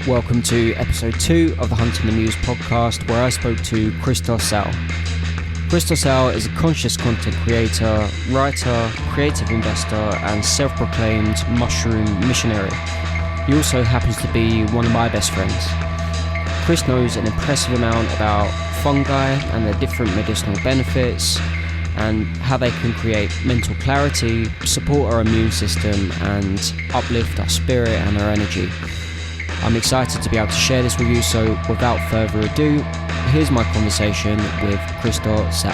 Welcome to episode 2 of the Hunting the Muse podcast, where I spoke to Christo Sal. Christo Sal is a conscious content creator, writer, creative investor, and self-proclaimed mushroom missionary. He also happens to be one of my best friends. Chris knows an impressive amount about fungi and their different medicinal benefits, and how they can create mental clarity, support our immune system, and uplift our spirit and our energy. I'm excited to be able to share this with you, so without further ado, here's my conversation with Christo Sal.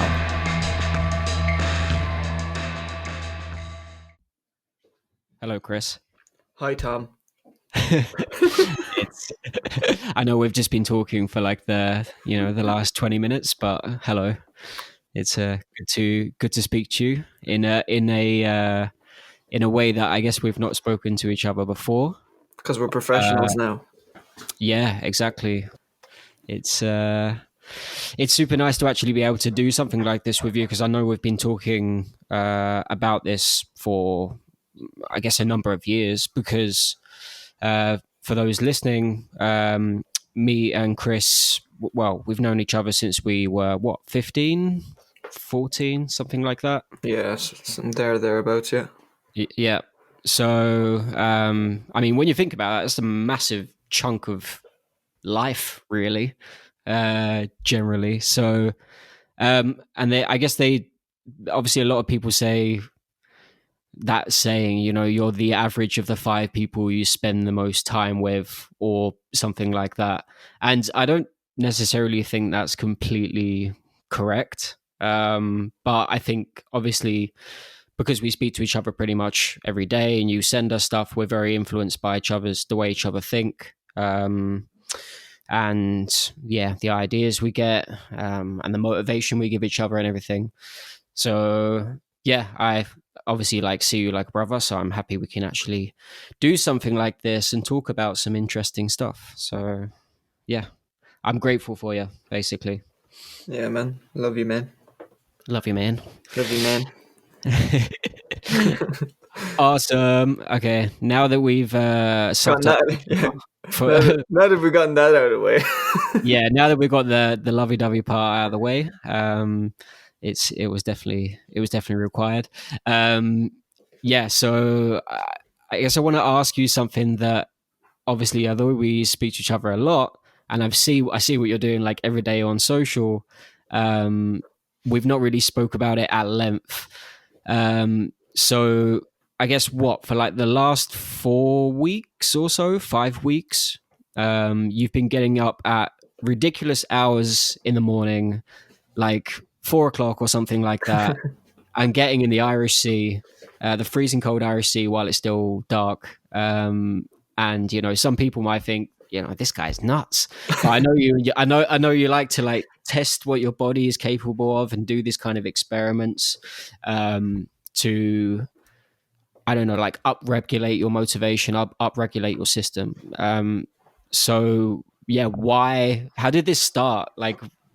Hello, Chris. Hi, Tom. I know we've just been talking for like the last 20 minutes, but hello. It's good to speak to you in a way that I guess we've not spoken to each other before. Because we're professionals now. Yeah, exactly. It's super nice to actually be able to do something like this with you, because I know we've been talking about this for, I guess, a number of years. Because for those listening, me and Chris, well, we've known each other since we were 15, 14, something like that. Yes, thereabouts, yeah. Yeah. So, I mean, when you think about it, it's a massive chunk of life, really, generally. So, and I guess obviously a lot of people say that saying, you're the average of the 5 people you spend the most time with, or something like that. And I don't necessarily think that's completely correct. But I think obviously, because we speak to each other pretty much every day and you send us stuff, we're very influenced by the way each other think. And yeah, the ideas we get, and the motivation we give each other and everything. So yeah, I obviously see you like a brother, so I'm happy we can actually do something like this and talk about some interesting stuff. So yeah, I'm grateful for you, basically. Yeah, man. Love you, man. Love you, man. Love you, man. Awesome. Okay, now that we've socked up now that we've gotten that out of the way. Yeah, now that we've got the lovey-dovey part out of the way, it was definitely required. Yeah, so I guess I want to ask you something that, obviously, although we speak to each other a lot, and I see what you're doing like every day on social, we've not really spoke about it at length. So I guess for like the last 4 weeks or so, 5 weeks, you've been getting up at ridiculous hours in the morning, like 4 o'clock or something like that, and getting in the Irish Sea, the freezing cold Irish Sea, while it's still dark. And some people might think, this guy's nuts. But I know you. I know you like to test what your body is capable of and do this kind of experiments to, I don't know, up-regulate your motivation, up-regulate your system. So yeah, how did this start?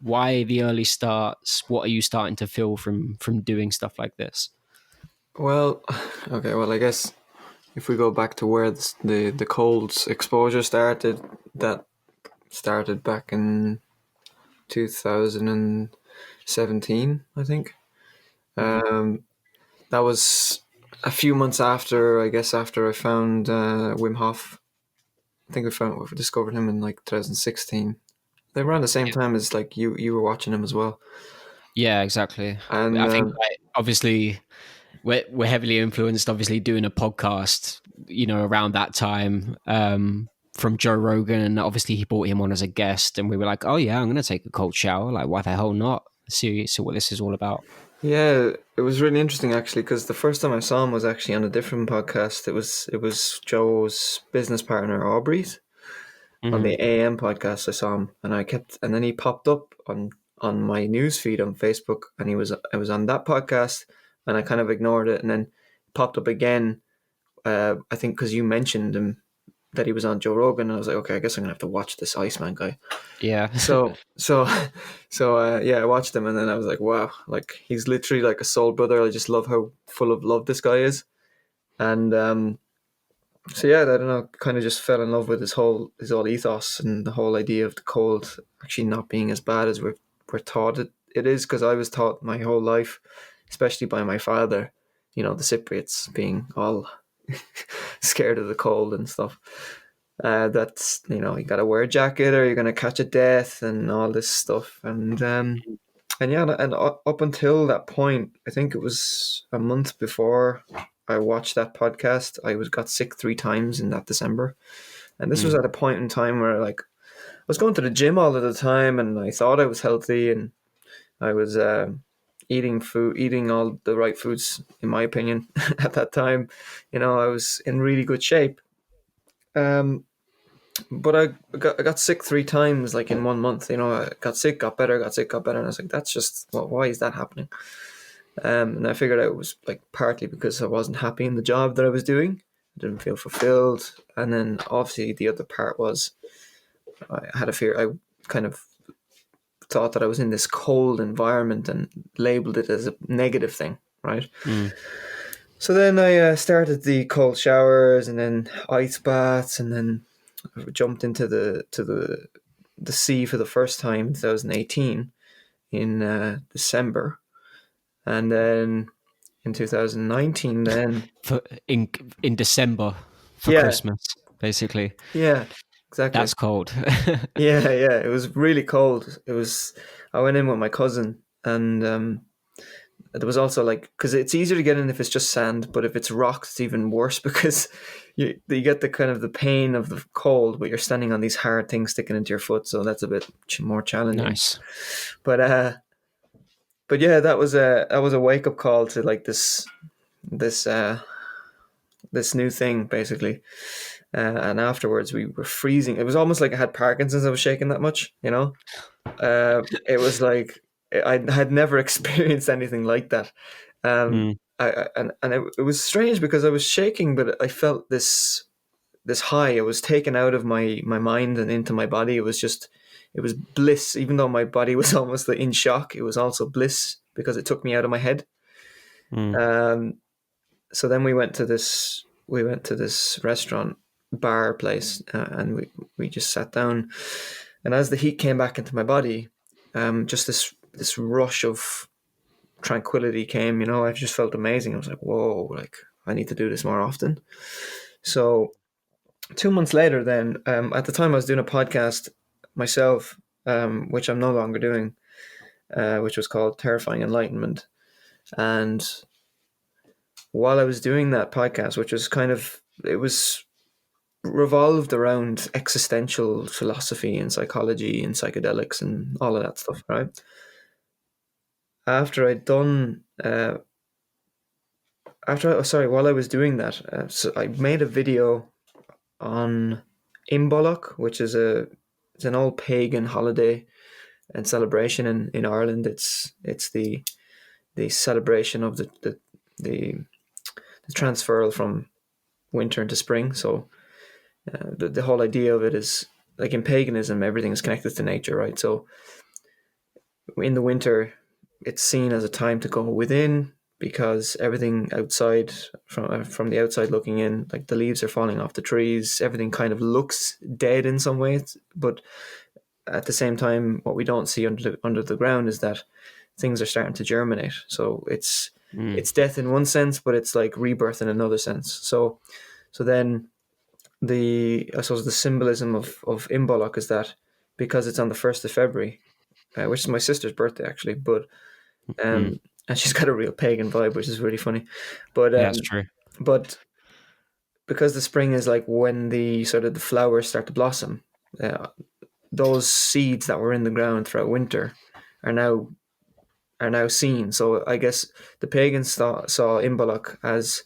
Why the early starts? What are you starting to feel from doing stuff like this? Well, okay, I guess if we go back to where the cold exposure started, that started back in 2017, I think. That was a few months after I found Wim Hof. I think we discovered him in 2016. They were around the same time as you were watching him as well. Yeah, exactly. And I think obviously we're heavily influenced, obviously, doing a podcast, around that time, from Joe Rogan, and obviously he brought him on as a guest, and we were like, oh yeah, I'm gonna take a cold shower. Like, why the hell not? See what this is all about. Yeah, it was really interesting actually, because the first time I saw him was actually on a different podcast. It was Joe's business partner Aubrey's. On the AM podcast. I saw him, and then he popped up on my newsfeed on Facebook, and I was on that podcast, and I kind of ignored it, and then popped up again. I think because you mentioned him, that he was on Joe Rogan, and I was like, okay, I guess I'm gonna have to watch this Iceman guy. Yeah. So yeah, I watched him, and then I was like, wow, he's literally like a soul brother. I just love how full of love this guy is, and So yeah, I don't know, kind of just fell in love with his whole ethos and the whole idea of the cold actually not being as bad as we're taught it is. Because I was taught my whole life, especially by my father, the Cypriots being all scared of the cold and stuff. That's you got to wear a jacket or you're gonna catch a death and all this stuff. And yeah, and up until that point, I think it was a month before I watched that podcast, I got sick 3 times in that December. And this was Mm. at a point in time where like I was going to the gym all of the time, and I thought I was healthy, and I was eating all the right foods, in my opinion, at that time. I was in really good shape. Um, but I got sick 3 times, like in 1 month. I got sick, got better, got sick, got better, and I was like, that's just why is that happening? And I figured out it was like partly because I wasn't happy in the job that I was doing. I didn't feel fulfilled, and then obviously the other part was I had a fear. I kind of thought that I was in this cold environment and labeled it as a negative thing, right? Mm. So then I started the cold showers and then ice baths, and then jumped into the sea for the first time in 2018 in December, and then in 2019, then For in December for yeah, Christmas, basically. yeah, exactly. That's cold. Yeah, yeah. It was really cold. It was. I went in with my cousin, and there was also like because it's easier to get in if it's just sand, but if it's rock, it's even worse because you get the kind of the pain of the cold, but you're standing on these hard things sticking into your foot, so that's a bit more challenging. Nice. But yeah, that was a wake up call to like this new thing basically. And afterwards, we were freezing. It was almost like I had Parkinson's. I was shaking that much, It was like I had never experienced anything like that. Mm. And it was strange because I was shaking, but I felt this high. It was taken out of my mind and into my body. It was bliss. Even though my body was almost in shock, it was also bliss because it took me out of my head. Mm. Um, so then we went to this restaurant bar place, and we just sat down, and as the heat came back into my body, just this rush of tranquility came. I just felt amazing. I was like, whoa, like I need to do this more often. So 2 months later, then at the time I was doing a podcast myself, which I'm no longer doing, which was called Terrifying Enlightenment. And while I was doing that podcast, which was it was revolved around existential philosophy and psychology and psychedelics and all of that stuff, right? After I'd done, while I was doing that, so I made a video on Imbolc, which is it's an old pagan holiday and celebration in Ireland. It's the celebration of the transferal from winter into spring. So the whole idea of it is like in paganism, everything is connected to nature, right? So in the winter, it's seen as a time to go within because everything outside from the outside looking in, like the leaves are falling off the trees, everything kind of looks dead in some ways, but at the same time, what we don't see under the ground is that things are starting to germinate. So Mm. it's death in one sense, but it's like rebirth in another sense. So then I suppose the symbolism of Imbolc is that because it's on the 1st of February, which is my sister's birthday actually, but Mm. and she's got a real pagan vibe, which is really funny. But Yeah, that's true. but because the spring is like when the sort of the flowers start to blossom, uh, those seeds that were in the ground throughout winter are now seen. So I guess the pagans saw Imbolc as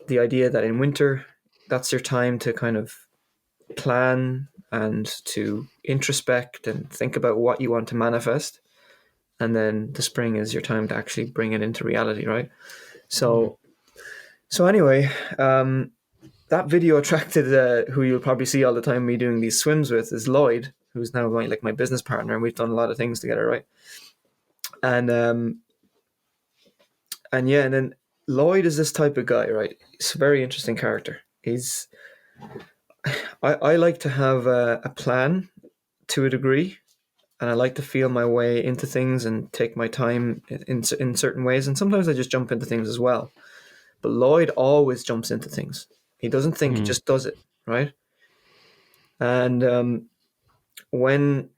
the idea that in winter, that's your time to kind of plan and to introspect and think about what you want to manifest. And then the spring is your time to actually bring it into reality, right? Mm. So anyway, that video attracted who you'll probably see all the time me doing these swims with is Lloyd, who's now my business partner, and we've done a lot of things together, right? And and yeah, and then Lloyd is this type of guy, right? He's a very interesting character. He's I like to have a plan to a degree, and I like to feel my way into things and take my time in certain ways. And sometimes I just jump into things as well. But Lloyd always jumps into things. He doesn't think; he Mm. just does it, right? And when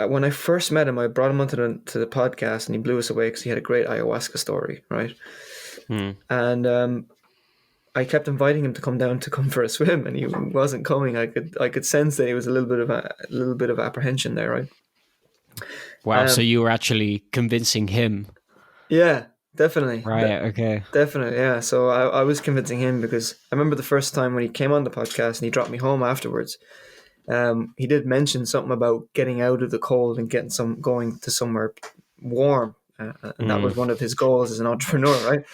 when I first met him, I brought him onto the podcast, and he blew us away because he had a great ayahuasca story, right? Mm. And I kept inviting him to come for a swim, and he wasn't coming. I could sense that he was a little bit of apprehension there, right? Wow. So Um, you were actually convincing him, yeah, definitely, right? Okay. definitely, yeah. So I was convincing him because I remember the first time when he came on the podcast and he dropped me home afterwards. He did mention something about getting out of the cold and going to somewhere warm, and that Mm. was one of his goals as an entrepreneur, right?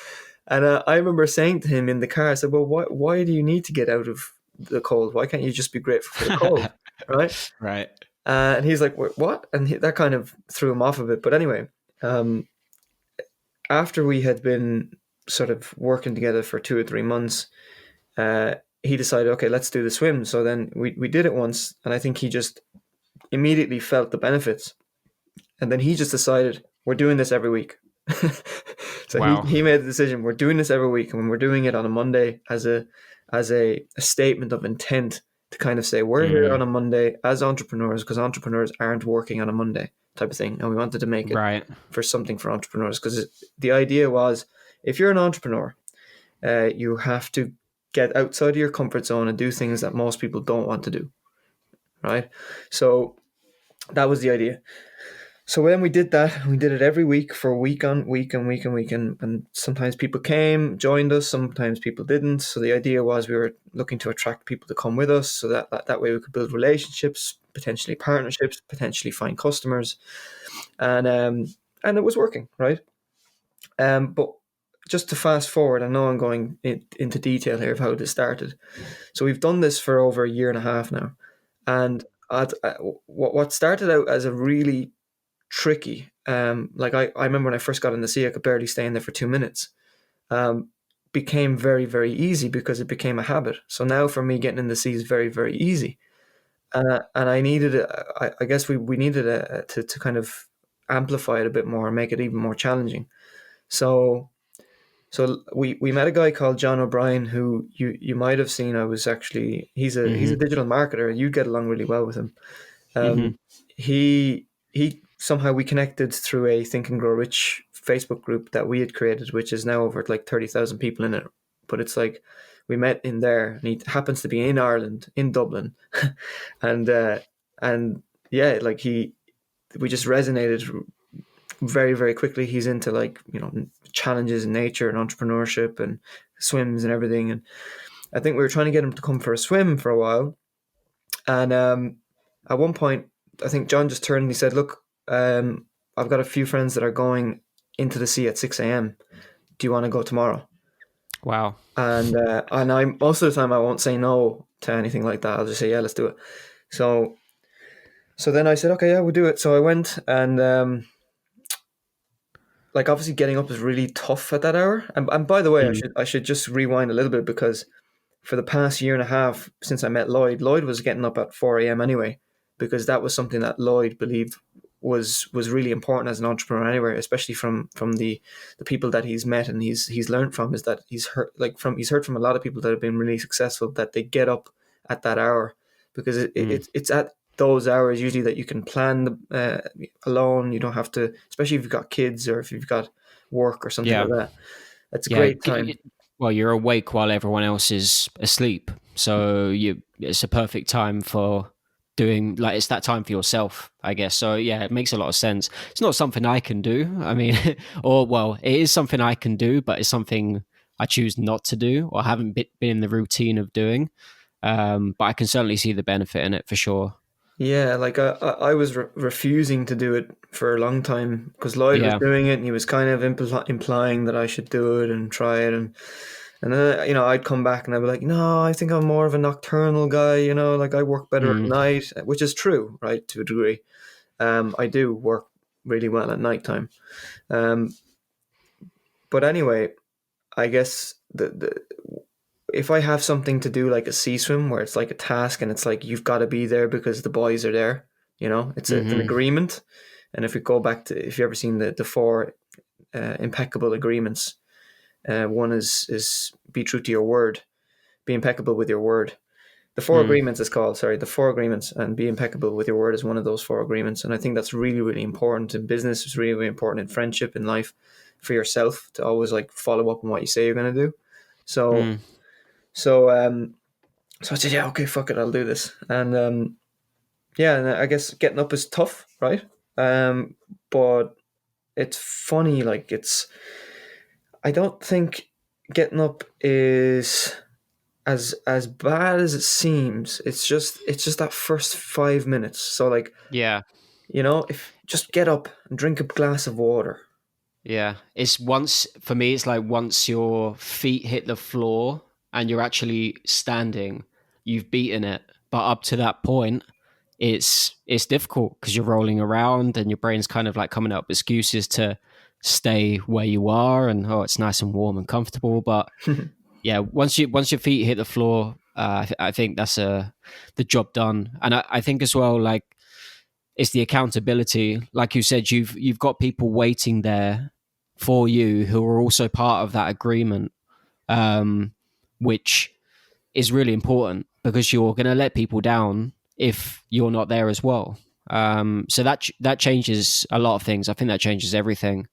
And I remember saying to him in the car, I said, "Well, why do you need to get out of the cold? Why can't you just be grateful for the cold, right?" Right. And he's like, "What?" And that kind of threw him off a bit. But anyway, um, after we had been sort of working together for 2 or 3 months, uh, he decided, okay, let's do the swim. So then we did it once, and I think he just immediately felt the benefits. And then he just decided, we're doing this every week. So he, Wow. he made the decision, we're doing this every week, and we're doing it on a Monday as a statement of intent to kind of say, we're here Mm. on a Monday as entrepreneurs because entrepreneurs aren't working on a Monday type of thing. And we wanted to make it Right. for something for entrepreneurs because the idea was if you're an entrepreneur, you have to get outside of your comfort zone and do things that most people don't want to do, right? So that was the idea. So then we did that. We did it every week for week on week and week and week. And sometimes people came, joined us. Sometimes people didn't. So the idea was we were looking to attract people to come with us so that way we could build relationships, potentially partnerships, potentially find customers. And it was working, right? But just to fast forward, I know I'm going into detail here of how this started. So we've done this for over a year and a half now. And what started out as a really tricky. Like I remember when I first got in the sea, I could barely stay in there for 2 minutes. Um, became very, very easy because it became a habit. So now for me, getting in the sea is very, very easy. And I needed, I guess we needed to kind of amplify it a bit more and make it even more challenging. So we met a guy called John O'Brien who you might have seen. I was actually he's a Mm-hmm. digital marketer. You get along really well with him. Mm-hmm. Um, he somehow we connected through a Think and Grow Rich Facebook group that we had created, which is now over like 30,000 people in it. But it's like we met in there, and he happens to be in Ireland, in Dublin, and and yeah, like we just resonated very very quickly. He's into like challenges in nature and entrepreneurship and swims and everything. And I think we were trying to get him to come for a swim for a while, and at one point, I think John just turned and he said, "Look, I've got a few friends that are going into the sea at 6 a.m. Do you want to go tomorrow?" Wow. And I most of the time I won't say no to anything like that. I'll just say, "Yeah, let's do it." So then I said, "Okay, yeah, we'll do it." So I went, and like obviously getting up is really tough at that hour. And by the way, I Mm. should just rewind a little bit because for the past year and a half since I met Lloyd, Lloyd was getting up at 4 a.m. anyway, because that was something that Lloyd believed was really important as an entrepreneur anyway, especially from the people that he's met and he's learned from, is that he's heard from a lot of people that have been really successful that they get up at that hour because Mm. it's at those hours usually that you can plan alone. You don't have to, especially if you've got kids or if you've got work or something Yeah. like that. That's a Yeah. great time. Well, you're awake while everyone else is asleep, so it's a perfect time for doing like it's that time for yourself, I guess. So yeah, it makes a lot of sense. It's not something I can do. I mean, or well, it is something I can do, but it's something I choose not to do or haven't been in the routine of doing. But I can certainly see the benefit in it for sure. Yeah, like I was refusing to do it for a long time because Lloyd was Yeah. doing it and he was kind of implying that I should do it and try it, and then I'd come back and I'd be like, no, I think I'm more of a nocturnal guy, like I work better at Mm. night, which is true, right, to a degree. I do work really well at nighttime. Um, but anyway, I guess if I have something to do like a sea swim where it's like a task and it's like you've got to be there because the boys are there, it's an Mm-hmm. agreement. And if we go back to, if you ever seen the four impeccable agreements, one is be true to your word, be impeccable with your word. The four Mm. agreements is called, sorry, the four agreements, and be impeccable with your word is one of those four agreements. And I think that's really, really important in business. It's really, really important in friendship, in life, for yourself to always like follow up on what you say you're going to do. So, Mm. so, um, so I said, yeah, okay, fuck it, I'll do this. And yeah, and I guess getting up is tough, right? But it's funny, like I don't think getting up is as bad as it seems. It's just that first 5 minutes. So like, Yeah. if just get up and drink a glass of water. Yeah, it's once for me. It's like once your feet hit the floor and you're actually standing, you've beaten it. But up to that point, it's difficult because you're rolling around and your brain's kind of like coming up with excuses to stay where you are. And oh, it's nice and warm and comfortable. But yeah, once your feet hit the floor, I think that's the job done. And I think as well, like it's the accountability. Like you said, you've got people waiting there for you who are also part of that agreement, um, which is really important because you're going to let people down if you're not there as well. So that changes a lot of things. I think that changes everything.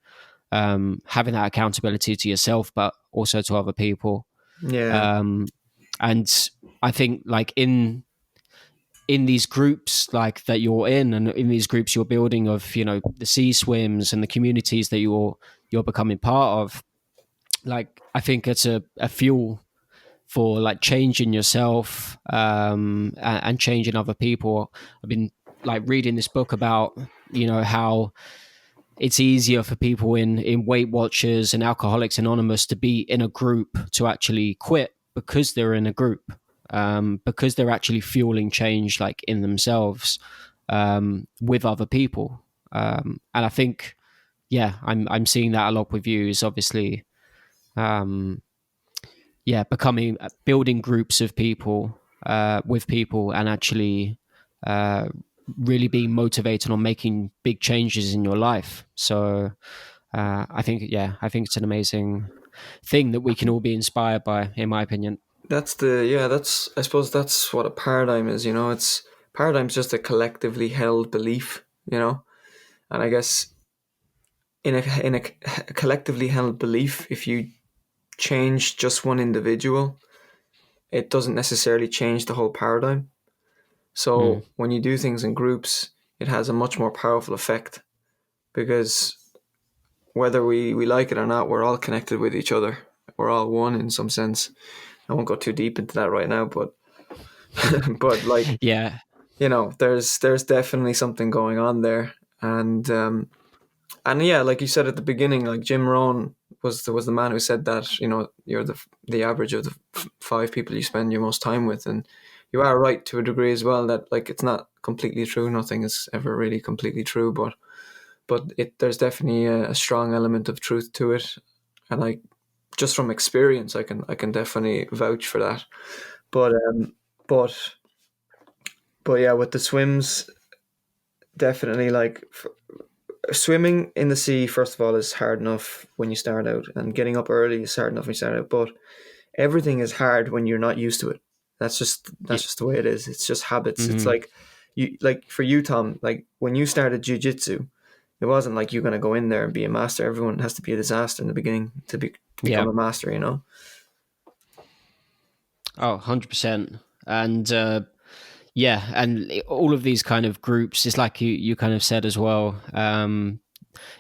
Having that accountability to yourself, but also to other people. Yeah, Um, and I think like in these groups like that you're in and in these groups you're building of the sea swims and the communities that you're becoming part of, like I think it's a fuel for like changing yourself, and changing other people. I've been like reading this book about how it's easier for people in Weight Watchers and Alcoholics Anonymous to be in a group to actually quit because they're in a group, because they're actually fueling change like in themselves, with other people. And I think, yeah, I'm seeing that a lot with you. Is obviously, um, yeah, building groups of people, with people, and actually uh, really being motivated on making big changes in your life. So I think it's an amazing thing that we can all be inspired by, in my opinion. that's I suppose that's what a paradigm is. It's paradigm's just a collectively held belief. And I guess in a collectively held belief, if you change just one individual, it doesn't necessarily change the whole paradigm. Mm. So when you do things in groups, it has a much more powerful effect because whether we like it or not, we're all connected with each other. We're all one in some sense. I won't go too deep into that right now, but but like, Yeah, there's definitely something going on there, and yeah, like you said at the beginning, like Jim Rohn was the man who said that you're the average of the five people you spend your most time with, and you are right to a degree as well that like it's not completely true. Nothing is ever really completely true, but there's definitely a strong element of truth to it, and like just from experience, I can definitely vouch for that. But but but yeah, with the swims, definitely like swimming in the sea. First of all, is hard enough when you start out, and getting up early is hard enough when you start out. But everything is hard when you're not used to it. That's yeah, just the way it is. It's just habits. It's hmm like like for you, Tom, like when you started jujitsu, it wasn't like you're gonna go in there and be a master. Everyone has to be a disaster in the beginning to yeah. become a master. Oh, 100%. And yeah, and all of these kind of groups, it's like you kind of said as well.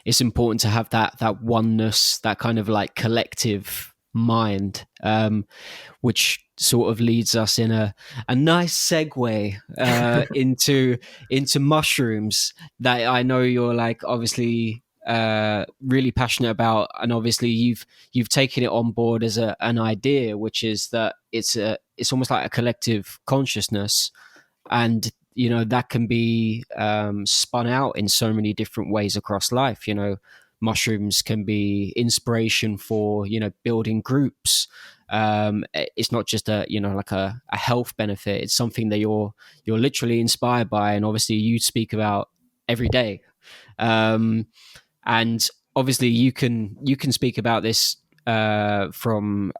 It's important to have that oneness, that kind of like collective mind, which sort of leads us in a nice segue into mushrooms that I know you're like obviously really passionate about, and obviously you've taken it on board as an idea, which is that it's almost like a collective consciousness, and that can be spun out in so many different ways across life. mushrooms can be inspiration for, building groups. It's not just like a health benefit. It's something that you're literally inspired by, and obviously you speak about every day. And obviously you can speak about this from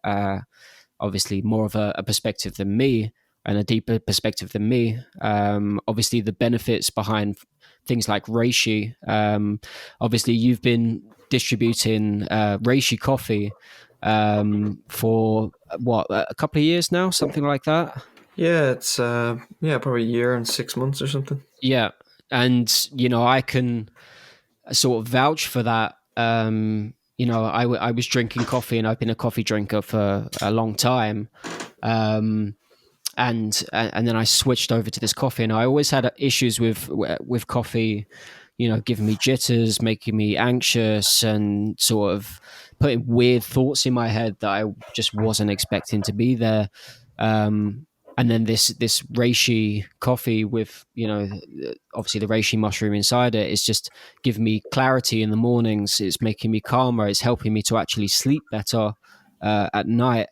obviously more of a perspective than me, and a deeper perspective than me. Obviously, the benefits behind things like reishi. Obviously, you've been distributing reishi coffee for what, a couple of years now, something like that. Yeah, it's probably a year and 6 months or something. Yeah, and I can sort of vouch for that. I was drinking coffee, and I've been a coffee drinker for a long time. Um, and then I switched over to this coffee, and I always had issues with coffee, giving me jitters, making me anxious, and sort of putting weird thoughts in my head that I just wasn't expecting to be there. And then this reishi coffee with, obviously the reishi mushroom inside it is just giving me clarity in the mornings. It's making me calmer. It's helping me to actually sleep better at night.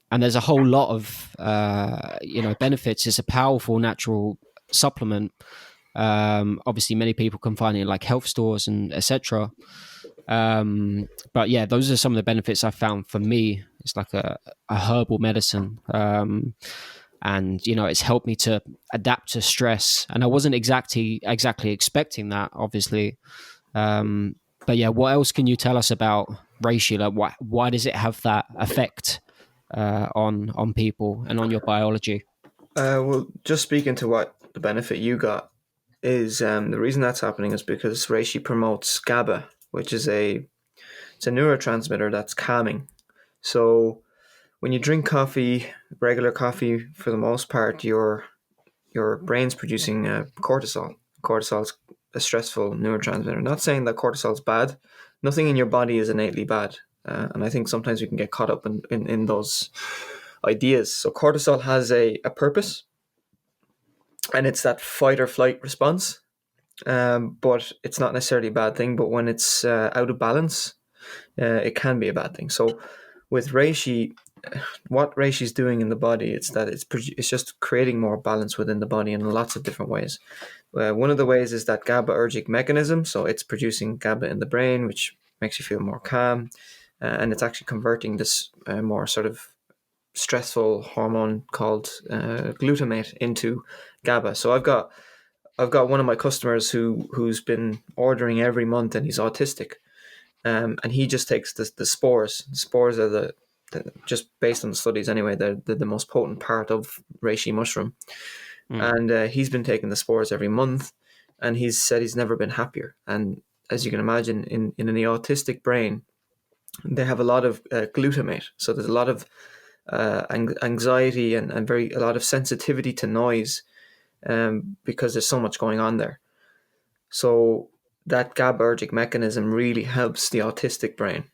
And there's a whole lot of benefits. It's a powerful natural supplement. Obviously, many people can find it in like health stores and etc. But yeah, those are some of the benefits I found for me. It's like a herbal medicine. And it's helped me to adapt to stress, and I wasn't exactly expecting that, obviously. But yeah, what else can you tell us about reishi? Like, why does it have that effect on people and on your biology? Well, just speaking to what the benefit you got is, the reason that's happening is because reishi promotes GABA, which is it's a neurotransmitter that's calming. So when you drink coffee, regular coffee, for the most part, your brain's producing cortisol. Cortisol's a stressful neurotransmitter. Not saying that cortisol's bad. Nothing in your body is innately bad. And I think sometimes we can get caught up in those ideas. So cortisol has a purpose, and it's that fight or flight response. But it's not necessarily a bad thing. But when it's out of balance, it can be a bad thing. So with reishi, what reishi is doing in the body, it's that it's just creating more balance within the body in lots of different ways. One of the ways is that GABAergic mechanism. So it's producing GABA in the brain, which makes you feel more calm, and it's actually converting this more sort of stressful hormone called glutamate into GABA. So I've got one of my customers who's been ordering every month, and he's autistic, and he just takes the spores. The spores are just based on the studies anyway, they're the most potent part of reishi mushroom. Mm. And he's been taking the spores every month, and he's said he's never been happier. And as you can imagine, in an autistic brain, they have a lot of glutamate. So there's a lot of anxiety and a lot of sensitivity to noise, because there's so much going on there. So that GABAergic mechanism really helps the autistic brain.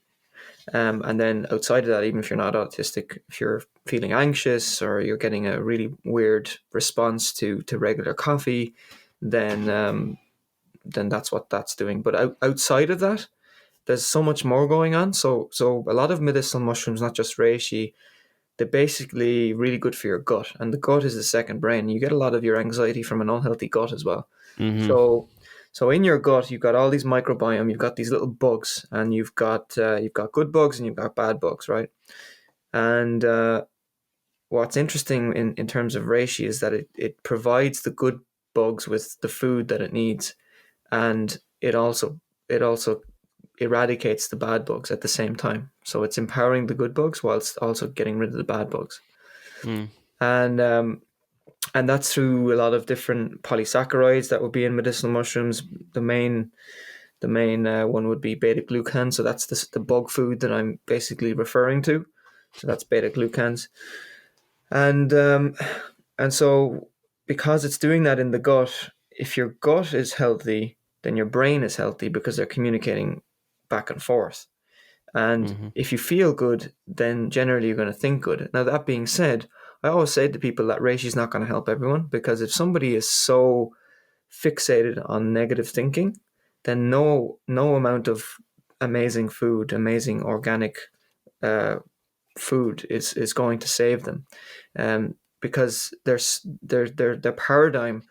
And then outside of that, even if you're not autistic, if you're feeling anxious or you're getting a really weird response to regular coffee, then that's what that's doing. But outside of that, there's so much more going on. So a lot of medicinal mushrooms, not just reishi, they're basically really good for your gut, and the gut is the second brain. You get a lot of your anxiety from an unhealthy gut as well. Hmm. So in your gut, you've got all these microbiome. You've got these little bugs, and you've got good bugs and you've got bad bugs, right? And what's interesting in terms of reishi is that it provides the good bugs with the food that it needs, and it also eradicates the bad bugs at the same time. So it's empowering the good bugs whilst also getting rid of the bad bugs. Mm. And and that's through a lot of different polysaccharides that would be in medicinal mushrooms. The main one would be beta glucan. So that's the bug food that I'm basically referring to. So that's beta glucans, and so because it's doing that in the gut, if your gut is healthy, then your brain is healthy because they're communicating back and forth. And Hmm. if you feel good, then generally you're going to think good. Now, that being said, I always say to people that reishi is not going to help everyone, because if somebody is so fixated on negative thinking, then no amount of amazing food, amazing organic uh, food is going to save them, because their paradigm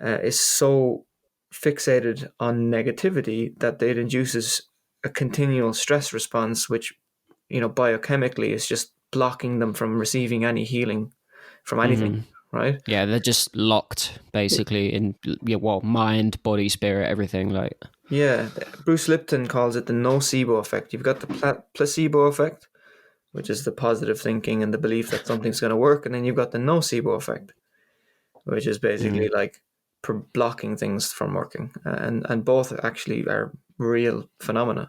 is so fixated on negativity that it induces a continual stress response, which biochemically is just blocking them from receiving any healing from anything, Hmm. right? Yeah, they're just locked basically in, yeah, well, mind, body, spirit, everything. Like, Yeah, Bruce Lipton calls it the nocebo effect. You've got the placebo effect, which is the positive thinking and the belief that something's going to work, and then you've got the nocebo effect, which is basically mm, like blocking things from working, and both actually are real phenomena.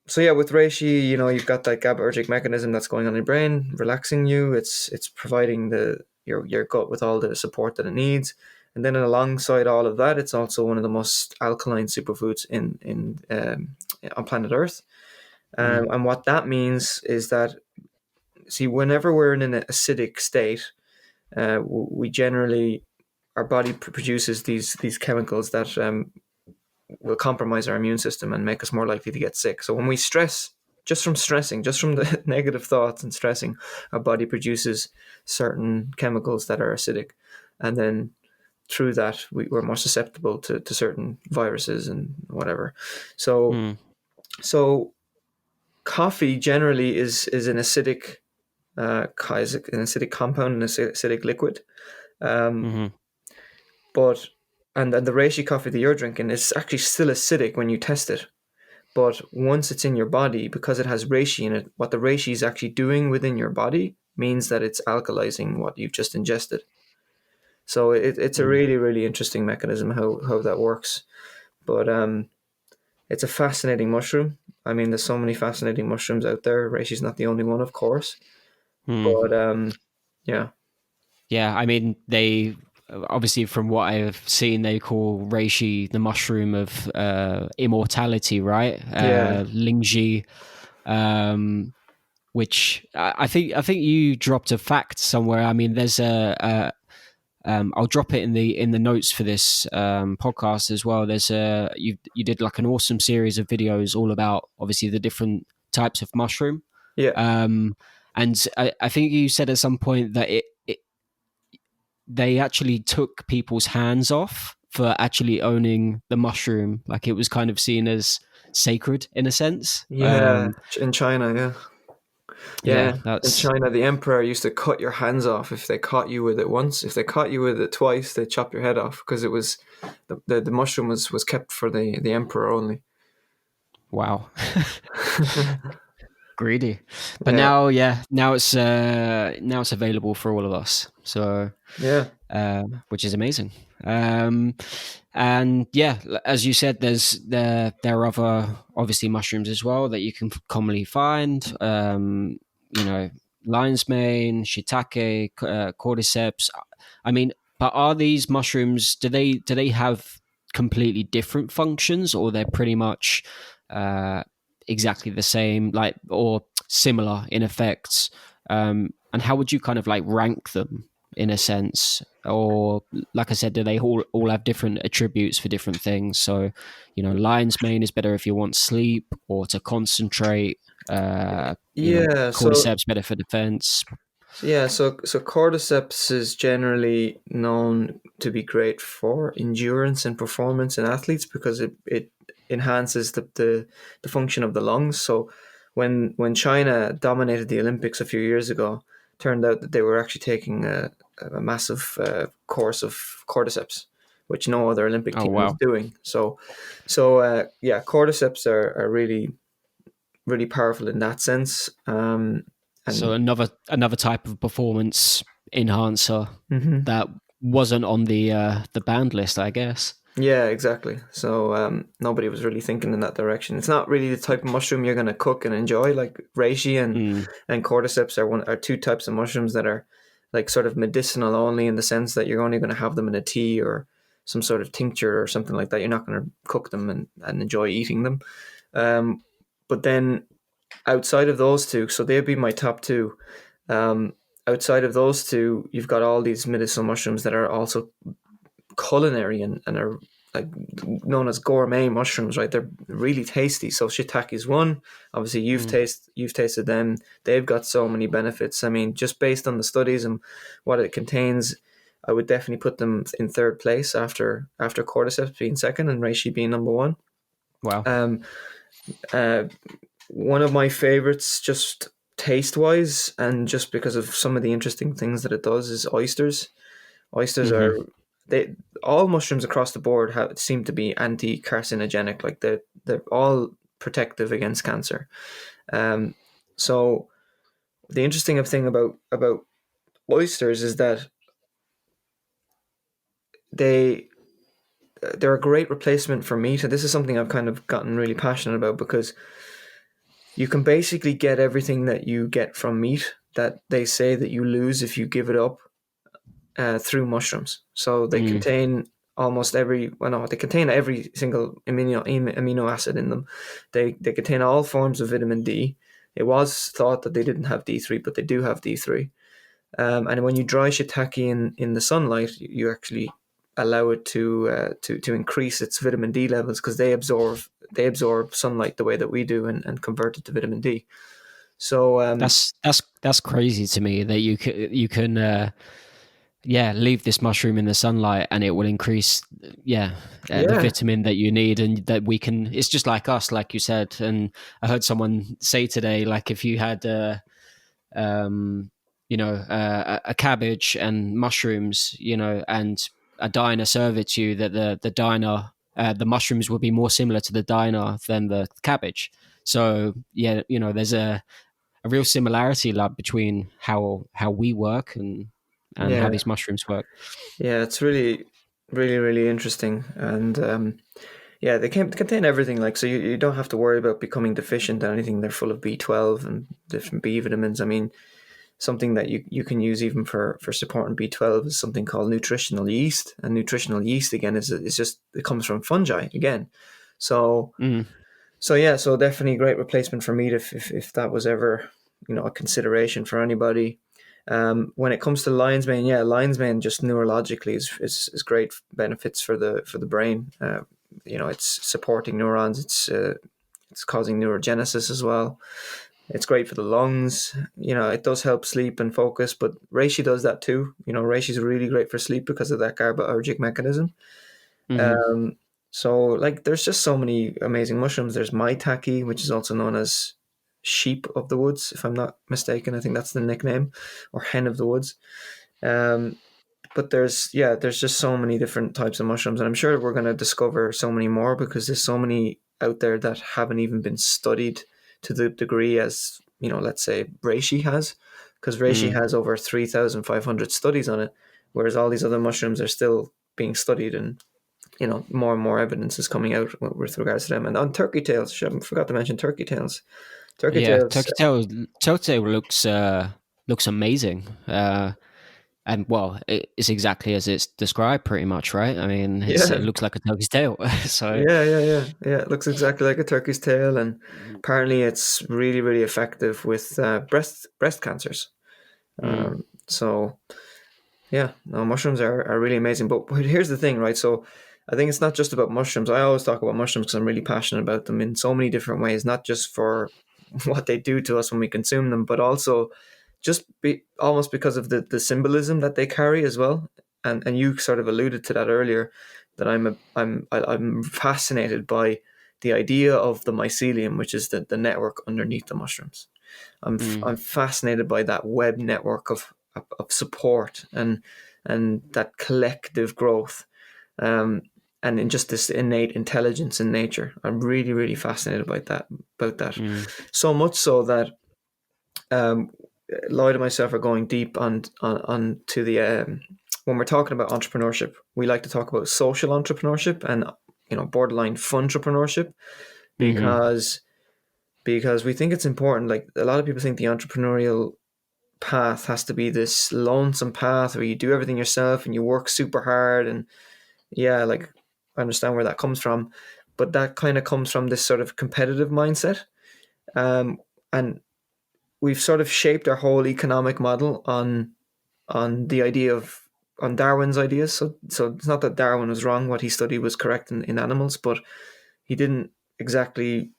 So yeah, with reishi, you've got that GABAergic mechanism that's going on in your brain, relaxing you. It's providing your gut with all the support that it needs, and then alongside all of that, it's also one of the most alkaline superfoods in on planet Earth. mm, And what that means is that, see, whenever we're in an acidic state, we generally, our body produces these chemicals that will compromise our immune system and make us more likely to get sick. So when we stress, just from stressing, just from the negative thoughts and stressing, our body produces certain chemicals that are acidic, and then through that we're more susceptible to certain viruses and whatever. So mm, so coffee generally is an acidic an acidic compound, an acidic liquid. Um, mm-hmm, but and the reishi coffee that you're drinking is actually still acidic when you test it. But once it's in your body, because it has reishi in it, what the reishi is actually doing within your body means that it's alkalizing what you've just ingested. So it's a mm, really, really interesting mechanism how that works. But it's a fascinating mushroom. I mean, there's so many fascinating mushrooms out there. Reishi's not the only one, of course. mm. But yeah, Yeah, I mean, they obviously, from what I've seen, they call reishi the mushroom of immortality, right? yeah, Lingji, um, which I think you dropped a fact somewhere. I mean, there's I'll drop it in the notes for this podcast as well. There's you did like an awesome series of videos all about obviously the different types of mushroom, yeah. um, and I think you said at some point that they actually took people's hands off for actually owning the mushroom. Like it was kind of seen as sacred in a sense. Yeah, in China, yeah. Yeah, Yeah, in that's China, the emperor used to cut your hands off if they caught you with it once. If they caught you with it twice, they chop your head off because it was the mushroom was kept for the emperor only. wow. Greedy. But Yeah, now, yeah, now it's available for all of us. So, yeah, which is amazing. Um, and yeah, as you said, there are other obviously mushrooms as well that you can commonly find. You know, lion's mane, shiitake, cordyceps. I mean, but are these mushrooms? Do they have completely different functions, or they're pretty much uh, exactly the same, like or similar in effects? And how would you kind of like rank them in a sense? Or like I said, do they all have different attributes for different things? So, lion's mane is better if you want sleep or to concentrate. yeah. Cordyceps better for defense. So cordyceps is generally known to be great for endurance and performance in athletes because it enhances the function of the lungs. So when China dominated the Olympics a few years ago, turned out that they were actually taking a massive course of cordyceps, which no other Olympic Oh team was wow! doing. So yeah, cordyceps are really really powerful in that sense. So And another type of performance enhancer mhm. that wasn't on the banned list, I guess. Yeah, exactly. So nobody was really thinking in that direction. It's not really the type of mushroom you're going to cook and enjoy. Like reishi Mm, and cordyceps are two types of mushrooms that are like sort of medicinal only in the sense that you're only going to have them in a tea or some sort of tincture or something like that. You're not going to cook them and enjoy eating them. Um, but then outside of those two, so they'd be my top two. Um, outside of those two, you've got all these medicinal mushrooms that are also culinary and are like known as gourmet mushrooms, right? They're really tasty. So shiitake is one. Obviously, you've tasted them. They've got so many benefits. I mean, just based on the studies and what it contains, I would definitely put them in third place after cordyceps being second and reishi being number one. Wow. Um, uh, One of my favorites, just taste wise, and just because of some of the interesting things that it does, is oysters. Oysters Hmm. are they all mushrooms across the board seem to be anti-carcinogenic. Like they're all protective against cancer. Um, so the interesting thing about oysters is that they they're a great replacement for meat, and this is something I've kind of gotten really passionate about because you can basically get everything that you get from meat that they say that you lose if you give it up through mushrooms. So they Mm. contain almost every well no they contain every single amino acid in them. They contain all forms of vitamin D. It was thought that they didn't have D3, but they do have D3. And when you dry shiitake in the sunlight, you actually allow it to increase its vitamin D levels because they absorb sunlight the way that we do and convert it to vitamin D. So That's crazy to me that you can yeah, leave this mushroom in the sunlight and it will increase, yeah, the yeah, vitamin that you need, and that we can. It's just like us, like you said. And I heard someone say today, like if you had, um, a cabbage and mushrooms, and a diner serve it to you, that the diner, the mushrooms would be more similar to the diner than the cabbage. So yeah, there's a real similarity lab between how we work and how yeah, these mushrooms work. yeah. It's really, really, really interesting, and yeah, they can contain everything. Like, so you don't have to worry about becoming deficient in anything. They're full of B12 and different B vitamins. I mean, something that you can use even for supporting B12 is something called nutritional yeast. And nutritional yeast again is just it comes from fungi again. So Mm, yeah, so definitely a great replacement for meat if that was ever a consideration for anybody. When it comes to lion's mane, yeah, lion's mane just neurologically is great benefits for the brain. It's supporting neurons. It's causing neurogenesis as well. It's great for the lungs. It does help sleep and focus, but reishi does that too. Reishi is really great for sleep because of that GABAergic mechanism. mm, Um, so like, there's just so many amazing mushrooms. There's maitake, which is also known as sheep of the woods, if I'm not mistaken. I think that's the nickname, or hen of the woods. Um, but there's just so many different types of mushrooms, and I'm sure we're going to discover so many more because there's so many out there that haven't even been studied to the degree as let's say reishi has, because reishi mm. has over 3,500 studies on it, whereas all these other mushrooms are still being studied, and more and more evidence is coming out with regards to them. And on turkey tails, I forgot to mention turkey tails. Turkey Yeah, tails, turkey tail looks amazing. And well, it's exactly as it's described, pretty much, right? I mean, it yeah, looks like a turkey's tail. So, yeah. It looks exactly like a turkey's tail, and apparently it's really, really effective with breast cancers. mm, So yeah, no, mushrooms are really amazing. But here's the thing, right? So I think it's not just about mushrooms. I always talk about mushrooms because I'm really passionate about them in so many different ways, not just for what they do to us when we consume them, but also just almost because of the symbolism that they carry as well. And you sort of alluded to that earlier, that I'm fascinated by the idea of the mycelium, which is the network underneath the mushrooms. mm, I'm fascinated by that web network of support and that collective growth, um, and in just this innate intelligence in nature. I'm really, really fascinated by that. About that, mm, so much so that um, Lloyd and myself are going deep on to the when we're talking about entrepreneurship, we like to talk about social entrepreneurship and borderline funtrepreneur, mm, because we think it's important. Like, a lot of people think the entrepreneurial path has to be this lonesome path where you do everything yourself and you work super hard, and yeah, like, I understand where that comes from, but that kind of comes from this sort of competitive mindset, um, and we've sort of shaped our whole economic model on the idea of on Darwin's ideas. So it's not that Darwin was wrong; what he studied was correct in animals, but he didn't exactly.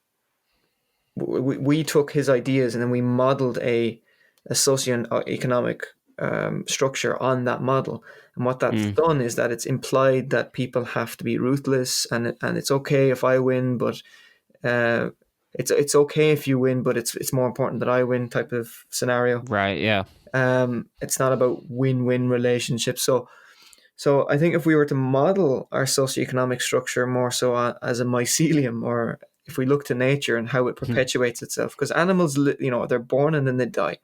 We took his ideas and then we modeled a socioeconomic structure on that model. And what that's Mm. done is that it's implied that people have to be ruthless, and it's okay if I win, but uh, it's okay if you win, but it's more important that I win type of scenario. Right. Yeah. It's not about win-win relationships. So I think if we were to model our socioeconomic structure more so as a mycelium, or if we look to nature and how it perpetuates itself, because animals, they're born and then they die.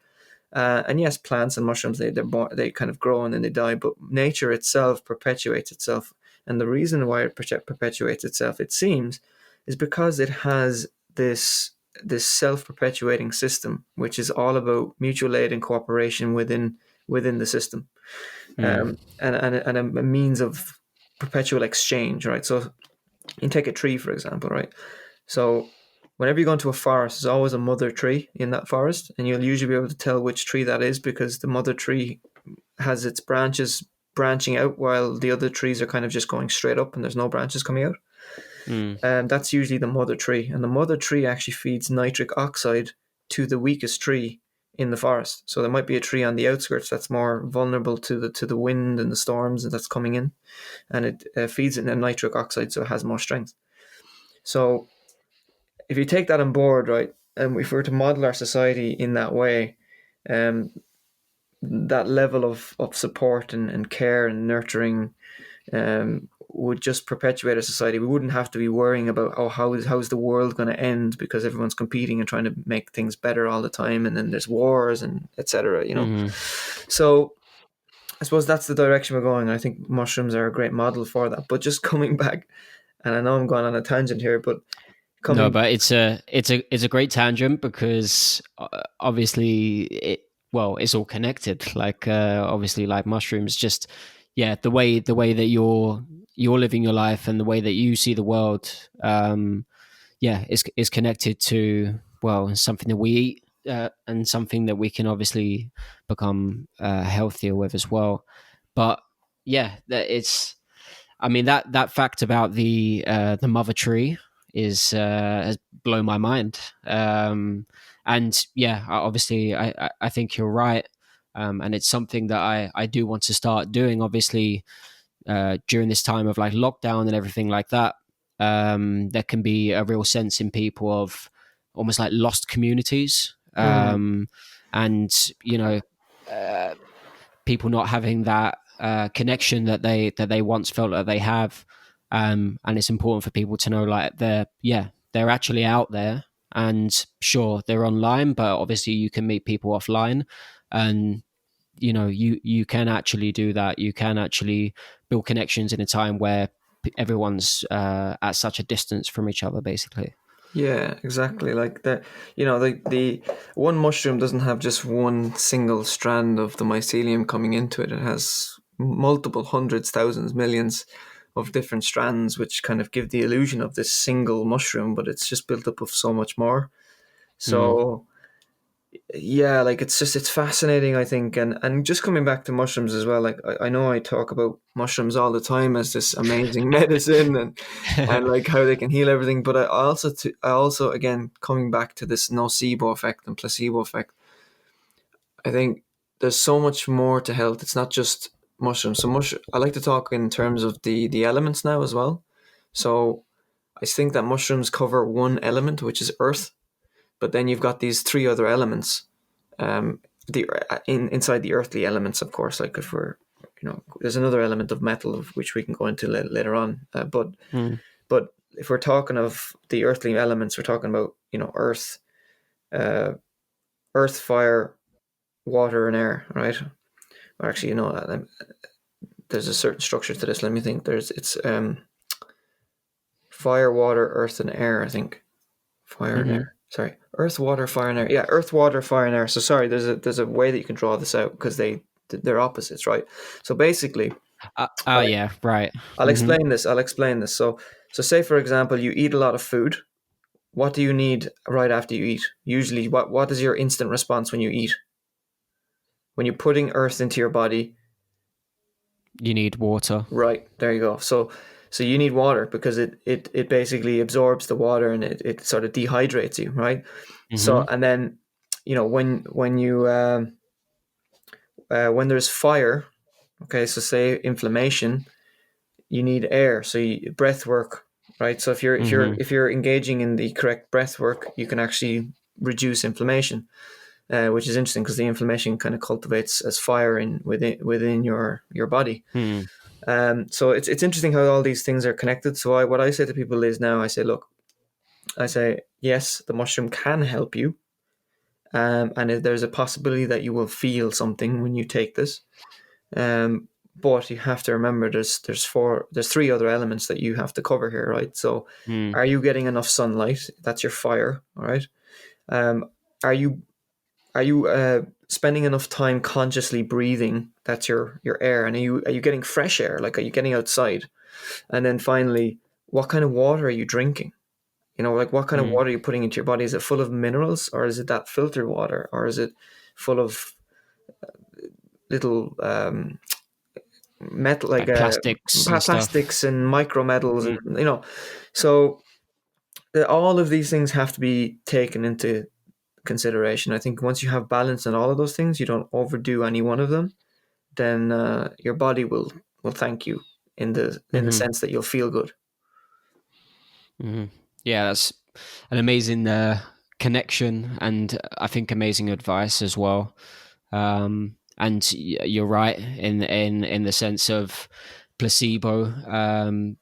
And yes, plants and mushrooms, they're born, they kind of grow and then they die, but nature itself perpetuates itself. And the reason why it perpetuates itself, it seems, is because it has this self-perpetuating system, which is all about mutual aid and cooperation within the system, Mm. and a means of perpetual exchange, right? So you can take a tree, for example, right? So whenever you go into a forest, there's always a mother tree in that forest, and you'll usually be able to tell which tree that is because the mother tree has its branches branching out while the other trees are kind of just going straight up and there's no branches coming out. Mm. And that's usually the mother tree. And the mother tree actually feeds nitric oxide to the weakest tree in the forest. So there might be a tree on the outskirts that's more vulnerable to the wind and the storms that's coming in, and it feeds it in nitric oxide, so it has more strength. So if you take that on board, right, and if we were to model our society in that way, um, that level of support and care and nurturing would just perpetuate our society. We wouldn't have to be worrying about, oh, how's the world going to end, because everyone's competing and trying to make things better all the time, and then there's wars and etc. Mm. So I suppose that's the direction we're going. I think mushrooms are a great model for that. But just coming back, and I know I'm going on a tangent here, but No, coming, but it's a great tangent because obviously it's all connected. Like obviously, like mushrooms, just the way that you're living your life and the way that you see the world, is connected to something that we eat and something that we can obviously become healthier with as well. But yeah, that it's I mean that fact about the mother tree is has blown my mind. And yeah, obviously, I think you're right, and it's something that I do want to start doing. Obviously, during this time of like lockdown and everything like that, there can be a real sense in people of almost like lost communities, and you know. Uh, People not having that connection that they once felt that they have, and it's important for people to know like they're actually out there, and sure they're online, but obviously you can meet people offline, and you can actually do that. You can actually build connections in a time where everyone's at such a distance from each other, basically. yeah, exactly. Like that, the one mushroom doesn't have just one single strand of the mycelium coming into it. It has multiple hundreds, thousands, millions of different strands, which kind of give the illusion of this single mushroom, but it's just built up of so much more. Mm. So yeah, like it's fascinating, I think. And just coming back to mushrooms as well, like I know I talk about mushrooms all the time as this amazing medicine, and like how they can heal everything, but I also again, coming back to this nocebo effect and placebo effect, I think there's so much more to health. It's not just mushrooms. So I like to talk in terms of the elements now as well. So I think that mushrooms cover one element, which is earth, but then you've got these three other elements, the inside the earthly elements, of course. Like if we're, there's another element of metal of which we can go into later on. Mm. But if we're talking of the earthly elements, we're talking about earth, uh, earth, fire, water, and air, right? Or actually, there's a certain structure to this. Let me think. It's fire, water, earth, and air. I think fire and Hmm. air. Sorry, earth, water, fire, and air. Yeah, earth, water, fire, and air. So sorry, there's a way that you can draw this out because they're opposites, right? So basically, I, Yeah, right. I'll Hmm. explain this. I'll explain this. So say for example, you eat a lot of food. What do you need right after you eat? Usually, what is your instant response when you eat? When you're putting earth into your body, You need water. Right, there you go. So you need water because it basically absorbs the water and it sort of dehydrates you, right? So Mm-hmm. and then when there's fire, okay, so say inflammation, you need air, so breath work, right? So Mm-hmm. if you're engaging in the correct breath work, you can actually reduce inflammation, which is interesting because the inflammation kind of cultivates as fire in within your body. Hmm. So it's interesting how all these things are connected. So what I say to people is now I say, look, I say yes, the mushroom can help you, and if there's a possibility that you will feel something when you take this. But you have to remember there's three other elements that you have to cover here, right? So, Hmm. are you getting enough sunlight? That's your fire, all right. Um, are you spending enough time consciously breathing? That's your air. And are you getting fresh air? Like, are you getting outside? And then finally, what kind of water are you drinking? Like what kind of Hmm. water are you putting into your body? Is it full of minerals, or is it that filtered water, or is it full of little metal, like Like plastics and stuff. plastics and micro metals, Hmm. and so all of these things have to be taken into consideration. I think once you have balance in all of those things, you don't overdo any one of them, then your body will thank you in the Hmm. sense that you'll feel good. Hmm. Yeah, that's an amazing connection, and I think amazing advice as well. And you're right in the sense of placebo.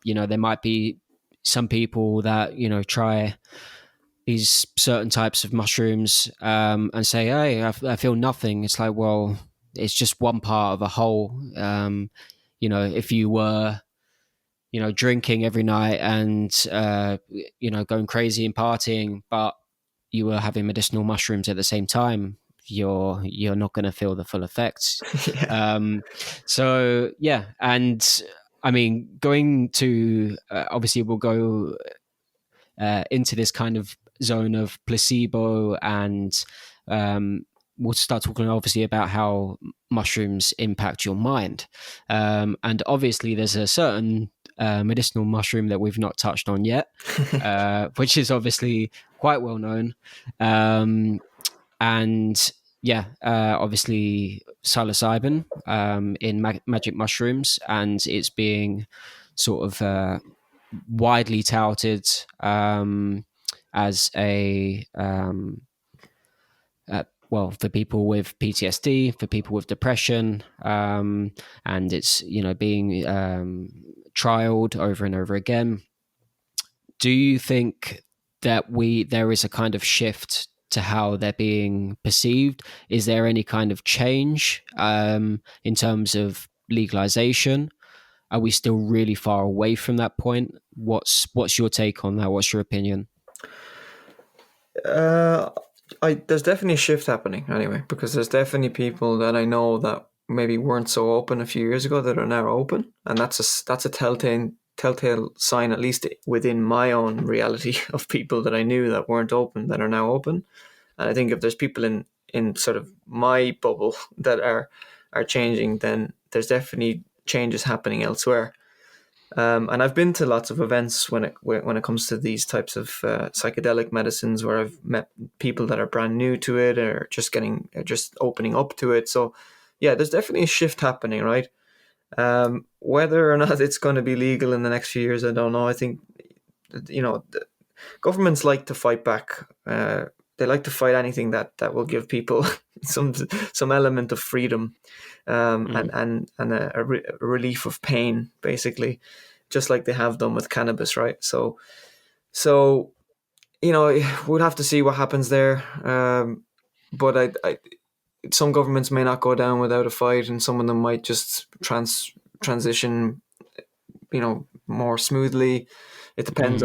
There might be some people that try these certain types of mushrooms and say, "Hey, I feel nothing." It's like, well, it's just one part of a whole. If you were drinking every night and going crazy and partying, but you were having medicinal mushrooms at the same time, you're not going to feel the full effects. Yeah. Um, so yeah, and I mean, going to obviously we'll go into this kind of zone of placebo, and we'll start talking obviously about how mushrooms impact your mind. And obviously, there's a certain medicinal mushroom that we've not touched on yet, which is obviously quite well known. And yeah, obviously psilocybin in magic mushrooms, and it's being sort of widely touted as well, for people with PTSD, for people with depression, and it's being trialed over and over again. Do you think that there is a kind of shift to how they're being perceived? Is there any kind of change in terms of legalization? Are we still really far away from that point? What's your take on that? What's your opinion? Uh, there's definitely a shift happening anyway, because there's definitely people that I know that maybe weren't so open a few years ago that are now open, and that's a telltale sign, at least within my own reality, of people that I knew that weren't open that are now open. And I think if there's people in sort of my bubble that are changing, then there's definitely changes happening elsewhere. And I've been to lots of events when it comes to these types of psychedelic medicines, where I've met people that are brand new to it, or just opening up to it. So, yeah, there's definitely a shift happening, right? Whether or not it's going to be legal in the next few years, I don't know. I think the governments like to fight back. They like to fight anything that will give people some element of freedom, Mm. and a relief of pain, basically, just like they have done with cannabis, right? So we'll have to see what happens there. But some governments may not go down without a fight, and some of them might just transition, more smoothly. Hmm. It depends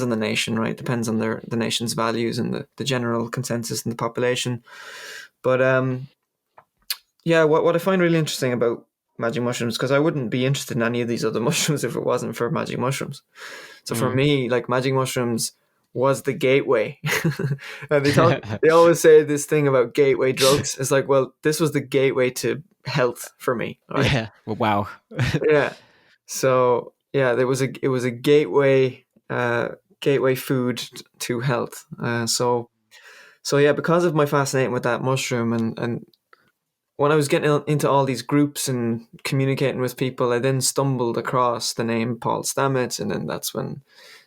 on the nation, right? It depends on the nation's values and the general consensus in the population. But yeah, what I find really interesting about magic mushrooms, because I wouldn't be interested in any of these other mushrooms if it wasn't for magic mushrooms. So for Mm. me, like, magic mushrooms was the gateway. And they always say this thing about gateway drugs. It's like, well, this was the gateway to health for me, right? Yeah. Well, wow. Yeah. So yeah, it was a gateway food to health. So yeah, because of my fascination with that mushroom, and when I was getting into all these groups and communicating with people, I then stumbled across the name Paul Stamets, and then that's when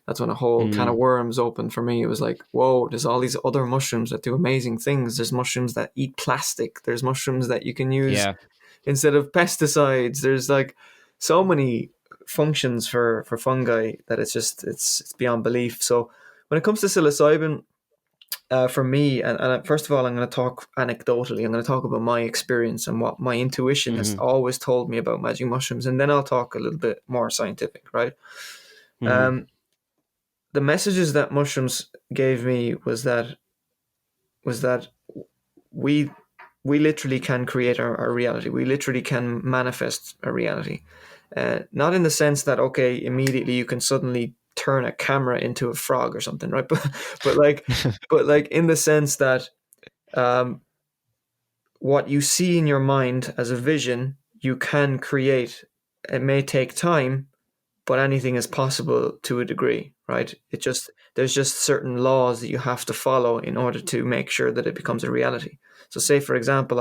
a whole can of Mm, worms opened for me. It was like, whoa, there's all these other mushrooms that do amazing things. There's mushrooms that eat plastic. There's mushrooms that you can use yeah. instead of pesticides. There's like so many functions for fungi that it's beyond belief. So when it comes to psilocybin, for me, and first of all, I'm going to talk anecdotally. I'm going to talk about my experience and what my intuition has Hmm. always told me about magic mushrooms, and then I'll talk a little bit more scientific, right? Hmm. Um, the messages that mushrooms gave me was that we we literally can create our reality. We literally can manifest a reality. Not in the sense that, okay, immediately you can suddenly turn a camera into a frog or something, right? But like, but like in the sense that um, what you see in your mind as a vision, you can create. It may take time, but anything is possible to a degree, right? There's just certain laws that you have to follow in order to make sure that it becomes a reality. So, say for example,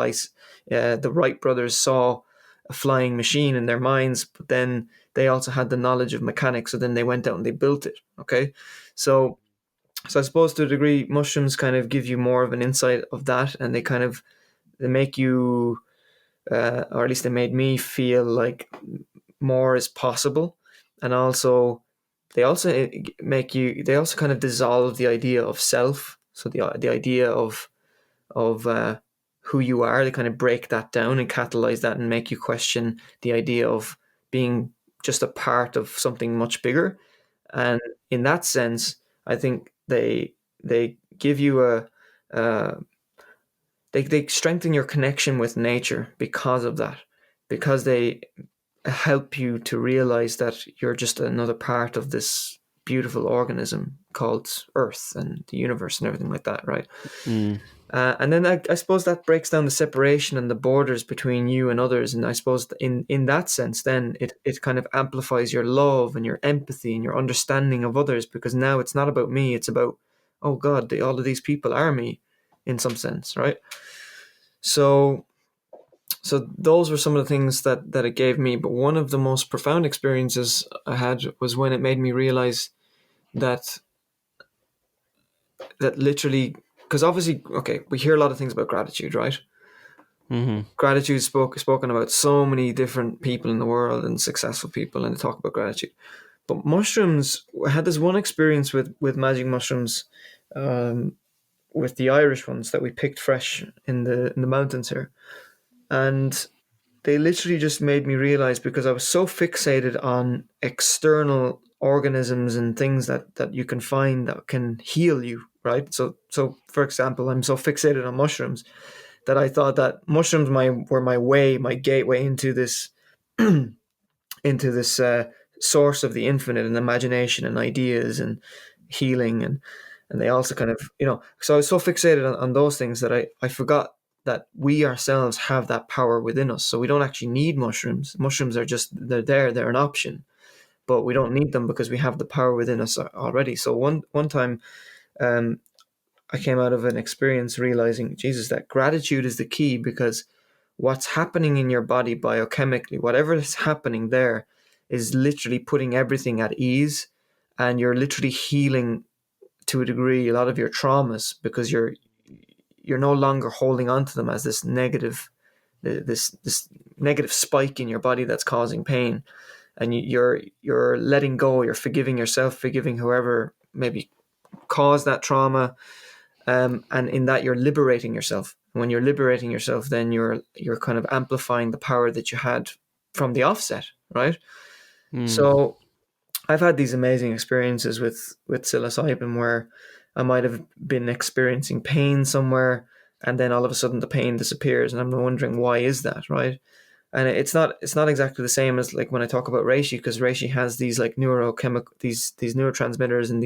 the Wright brothers saw a flying machine in their minds, but then they also had the knowledge of mechanics, so then they went out and they built it. Okay, so I suppose to a degree, mushrooms kind of give you more of an insight of that, and they make you, or at least they made me feel like more is possible, and also they also kind of dissolve the idea of self. So the idea of who you are, they kind of break that down and catalyze that and make you question the idea of being just a part of something much bigger. And in that sense, I think they give you a they strengthen your connection with nature because of that, because they help you to realize that you're just another part of this beautiful organism called Earth and the universe and everything like that, right? Mm. And then I suppose that breaks down the separation and the borders between you and others. And I suppose in that sense, then it kind of amplifies your love and your empathy and your understanding of others, because now it's not about me, it's about, oh God, all of these people are me in some sense, right? So those were some of the things that it gave me. But one of the most profound experiences I had was when it made me realize that literally, because obviously, okay, we hear a lot of things about gratitude, right? Hmm. Gratitude spoken about so many different people in the world and successful people, and they talk about gratitude. But mushrooms, I had this one experience with magic mushrooms, um, with the Irish ones that we picked fresh in the mountains here, and they literally just made me realize, because I was so fixated on external organisms and things that you can find that can heal you, right? So for example, I'm so fixated on mushrooms that I thought that mushrooms were my gateway into this source of the infinite and imagination and ideas and healing, and they also kind of, so I was so fixated on those things that I forgot that we ourselves have that power within us. So we don't actually need mushrooms. Mushrooms are just, they're an option, but we don't need them because we have the power within us already. So one time, um, I came out of an experience realizing, Jesus, that gratitude is the key, because what's happening in your body biochemically, whatever is happening there, is literally putting everything at ease, and you're literally healing to a degree a lot of your traumas, because you're no longer holding on to them as this negative spike in your body that's causing pain, and you're letting go, you're forgiving yourself, forgiving whoever maybe caused that trauma, and in that you're liberating yourself. When you're liberating yourself, then you're kind of amplifying the power that you had from the offset, right? Mm. So I've had these amazing experiences with psilocybin where I might have been experiencing pain somewhere, and then all of a sudden the pain disappears, and I'm wondering, why is that, right? And it's not exactly the same as like when I talk about reishi, because reishi has these like neurochemical these neurotransmitters and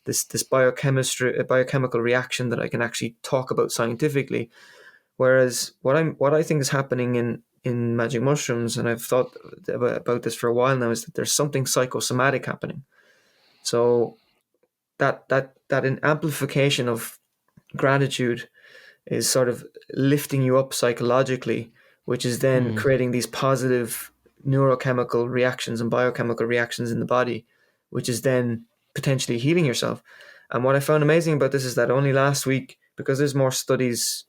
this biochemical reaction that I can actually talk about scientifically. Whereas what I think is happening in magic mushrooms, and I've thought about this for a while now, is that there's something psychosomatic happening. So that an amplification of gratitude is sort of lifting you up psychologically, which is then Mm. creating these positive neurochemical reactions and biochemical reactions in the body, which is then potentially healing yourself. And what I found amazing about this is that only last week, because there's more studies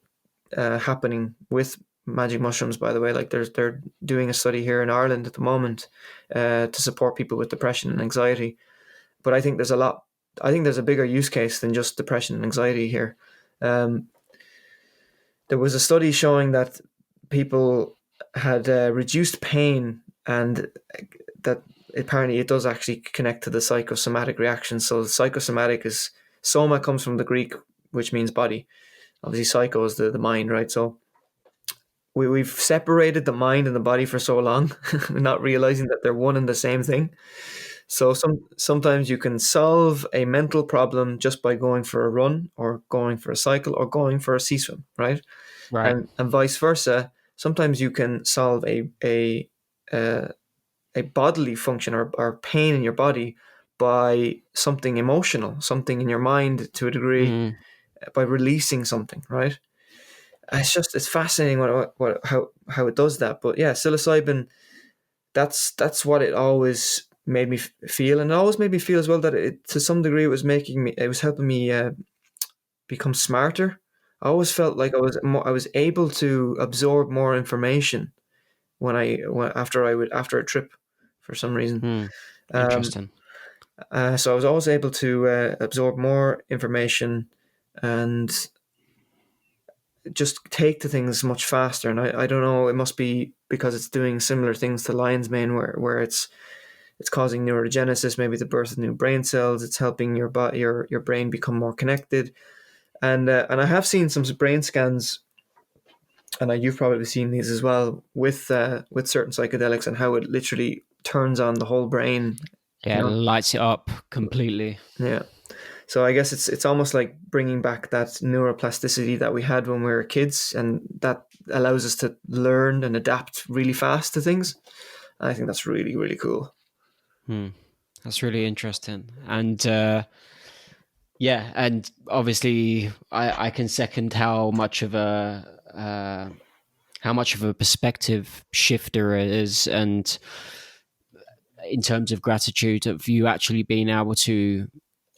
happening with magic mushrooms, by the way, like they're doing a study here in Ireland at the moment to support people with depression and anxiety. But I think there's a bigger use case than just depression and anxiety here. Um, there was a study showing that people had reduced pain, and that apparently it does actually connect to the psychosomatic reaction. So the psychosomatic is soma comes from the Greek, which means body. Obviously, psycho is the mind, right? So we've separated the mind and the body for so long, not realizing that they're one and the same thing. So sometimes you can solve a mental problem just by going for a run or going for a cycle or going for a sea swim, right? Right. And vice versa. Sometimes you can solve uh, a bodily function or pain in your body by something emotional, something in your mind to a degree, Mm. by releasing something, right? It's fascinating how it does that. But yeah, psilocybin, that's what it always made me feel, and it always made me feel as well that it, to some degree, it was helping me become smarter. I always felt like I was able to absorb more information after a trip for some reason. Mm. Um, Interesting. so I was always able to absorb more information and just take to things much faster. And I don't know, it must be because it's doing similar things to lion's mane, where it's causing neurogenesis, maybe the birth of new brain cells. It's helping your brain become more connected. And I have seen some brain scans, and you've probably seen these as well with certain psychedelics, and how it literally turns on the whole brain. You Yeah, know, lights it up completely. yeah. So I guess it's almost like bringing back that neuroplasticity that we had when we were kids, and that allows us to learn and adapt really fast to things. And I think that's really, really cool. Hmm. That's really interesting. And yeah, and obviously I can second how much of a perspective shifter it is, and in terms of gratitude, of you actually being able to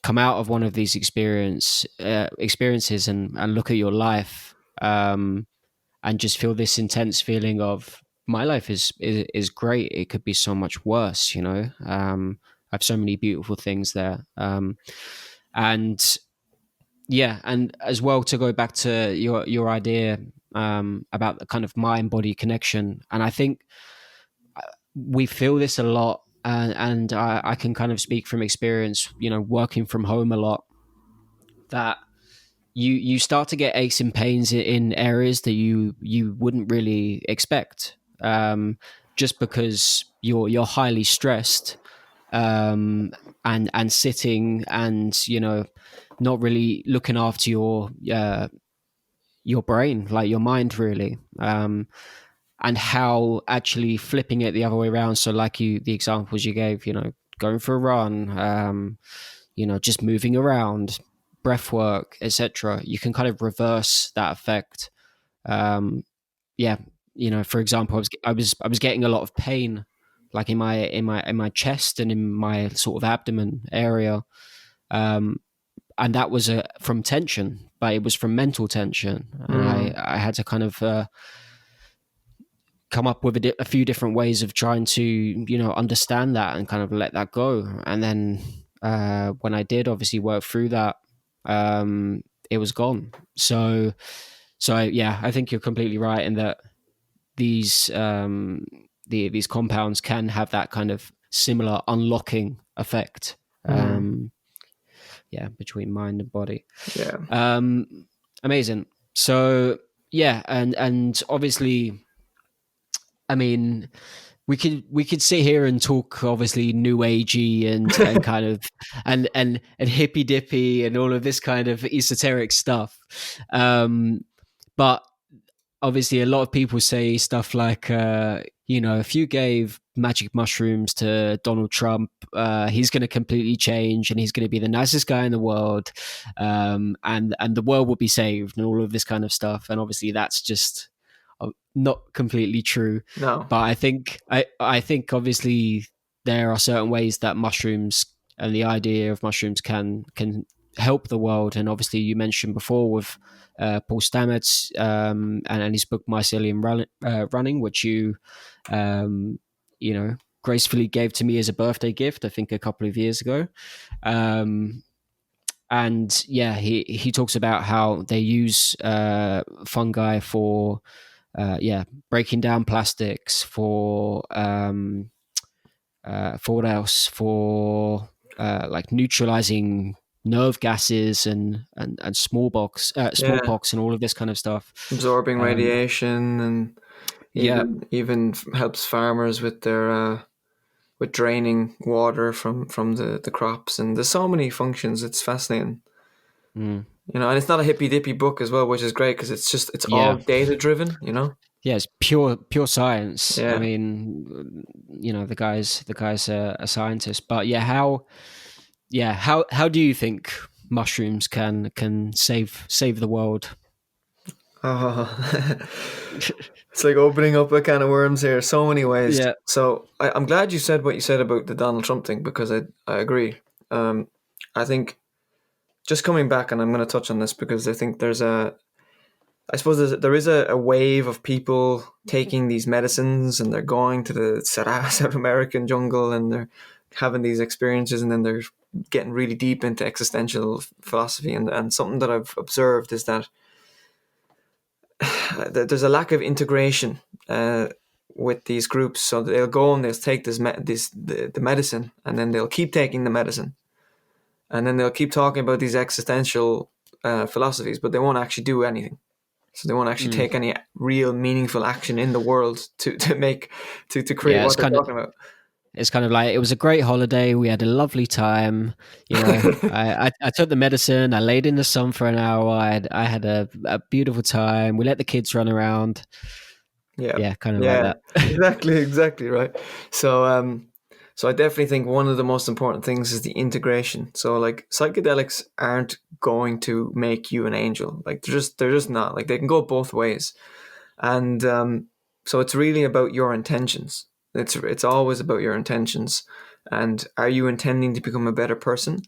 come out of one of these experiences and look at your life, and just feel this intense feeling of my life is great. It could be so much worse, you know. I have so many beautiful things there, and yeah, and as well, to go back to your idea about the kind of mind body connection, and I think we feel this a lot, and I can kind of speak from experience, you know, working from home a lot, that you start to get aches and pains in areas that you wouldn't really expect, just because you're highly stressed, and sitting, and you know, not really looking after your brain, like your mind, really. And how actually flipping it the other way around. So, like the examples you gave, you know, going for a run, you know, just moving around, breath work, etc. You can kind of reverse that effect. Um, yeah, you know, for example, I was getting a lot of pain, like in my chest and in my sort of abdomen area, um, and that was from tension, but it was from mental tension, and I Mm, I had to kind of come up with a few different ways of trying to, you know, understand that and kind of let that go. And then when I did obviously work through that, it was gone. So yeah, I think you're completely right in that these these compounds can have that kind of similar unlocking effect. mm, Yeah, between mind and body. yeah. Um, Amazing. So yeah, and obviously, I mean, we could sit here and talk obviously new agey and kind of and hippy dippy and all of this kind of esoteric stuff, but obviously a lot of people say stuff like if you gave magic mushrooms to Donald Trump, he's going to completely change and he's going to be the nicest guy in the world, and the world will be saved and all of this kind of stuff. And obviously that's just not completely true. No. But I think obviously there are certain ways that mushrooms and the idea of mushrooms can help the world. And obviously you mentioned before with Paul Stamets and his book Mycelium Running, which um, gracefully gave to me as a birthday gift, I think a couple of years ago. And yeah, he talks about how they use fungi for breaking down plastics, for what else, for like neutralizing nerve gases and Yeah. smallpox and all of this kind of stuff. Absorbing Um, radiation, and yeah. even helps farmers with their with draining water from the crops. And there's so many functions. It's fascinating. Mm, And it's not a hippy dippy book as well, which is great because it's all yeah. data driven. Yeah, it's pure science. I Yeah. mean, the guy's a scientist. But yeah, how do you think mushrooms can save the world? Oh. It's like opening up a can of worms here. So many ways. Yeah. So I'm glad you said what you said about the Donald Trump thing, because I agree. I think, just coming back, and I'm going to touch on this because I think I suppose there is a wave of people taking these medicines, and they're going to the South American jungle, and they're having these experiences, and then they're getting really deep into existential philosophy. And something that I've observed is that there's a lack of integration with these groups. So they'll go and they'll take the medicine, and then they'll keep taking the medicine, and then they'll keep talking about these existential philosophies, but they won't actually do anything. So they won't actually Mm. take any real meaningful action in the world to create Yeah, what they're talking about. it's kind of like it was a great holiday. We had a lovely time. I took the medicine. I laid in the sun for an hour. I had a beautiful time. We let the kids run around. Yeah, Yeah, kind of like yeah, that. exactly right. So I definitely think one of the most important things is the integration. So like psychedelics aren't going to make you an angel. Like they're just not. Like they can go both ways. And so it's really about your intentions. It's always about your intentions. And are you intending to become a better person?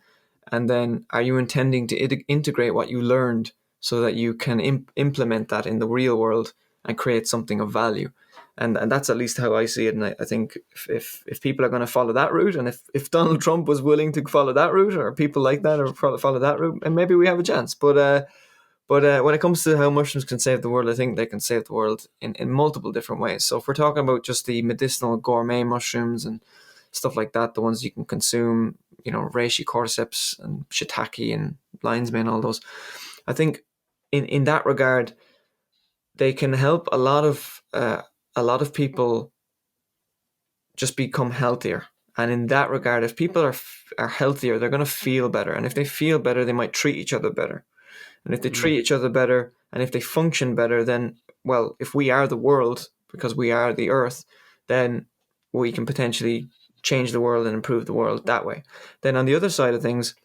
And then are you intending to integrate what you learned so that you can implement that in the real world and create something of value? And that's at least how I see it. And I think if people are going to follow that route, and if Donald Trump was willing to follow that route, or people like that, or follow that route, and maybe we have a chance. But when it comes to how mushrooms can save the world, I think they can save the world in multiple different ways. So if we're talking about just the medicinal gourmet mushrooms and stuff like that, the ones you can consume, reishi, cordyceps, and shiitake, and lion's mane, all those, I think in that regard, they can help a lot of people just become healthier. And in that regard, if people are healthier, they're going to feel better. And if they feel better, they might treat each other better. And if they Mm, treat each other better, and if they function better, then, well, if we are the world, because we are the earth, then we can potentially change the world and improve the world that way. Then on the other side of things,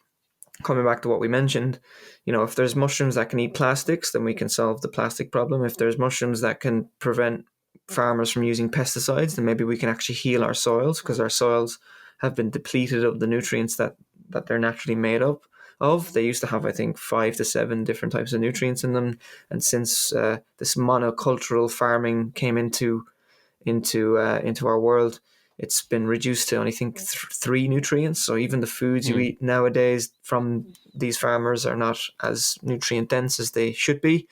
coming back to what we mentioned, if there's mushrooms that can eat plastics, then we can solve the plastic problem. If there's mushrooms that can prevent farmers from using pesticides, then maybe we can actually heal our soils, because our soils have been depleted of the nutrients that they're naturally made up of. They used to have, I think, 5 to 7 different types of nutrients in them, and since this monocultural farming came into our world, it's been reduced to only, I think, 3 nutrients. So even the foods you mm, eat nowadays from these farmers are not as nutrient dense as they should be.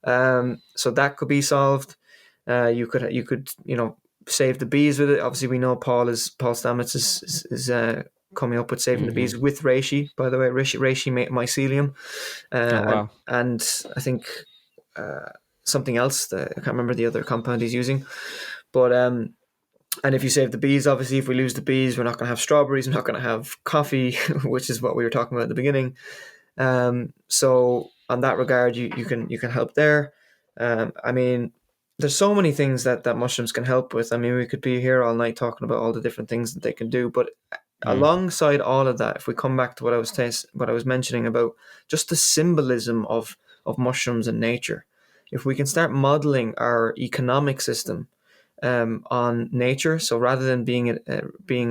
So that could be solved. You could save the bees with it. Obviously, we know Paul Stamets is coming up with saving the hmm. bees with reishi. By the way, reishi mycelium, Oh and wow. I think something else. I can't remember the other compound he's using, but And if you save the bees, obviously, if we lose the bees, we're not going to have strawberries, we're not going to have coffee, which is what we were talking about at the beginning. So on that regard, you can help there. I mean, there's so many things that mushrooms can help with. I mean, we could be here all night talking about all the different things that they can do. But Mm. alongside all of that, if we come back to what I was mentioning about just the symbolism of mushrooms in nature, if we can start modeling our economic system on nature. So rather than being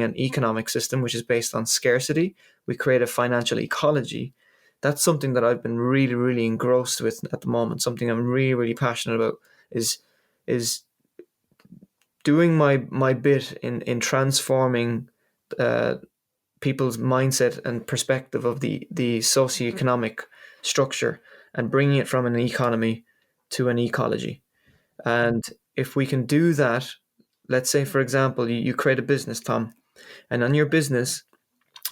an economic system which is based on scarcity, we create a financial ecology. That's something that I've been really, really engrossed with at the moment. Something I'm really, really passionate about is is doing my bit in transforming uh, people's mindset and perspective of the socioeconomic structure and bringing it from an economy to an ecology. And if we can do that, let's say, for example, you create a business, Tom, and on your business,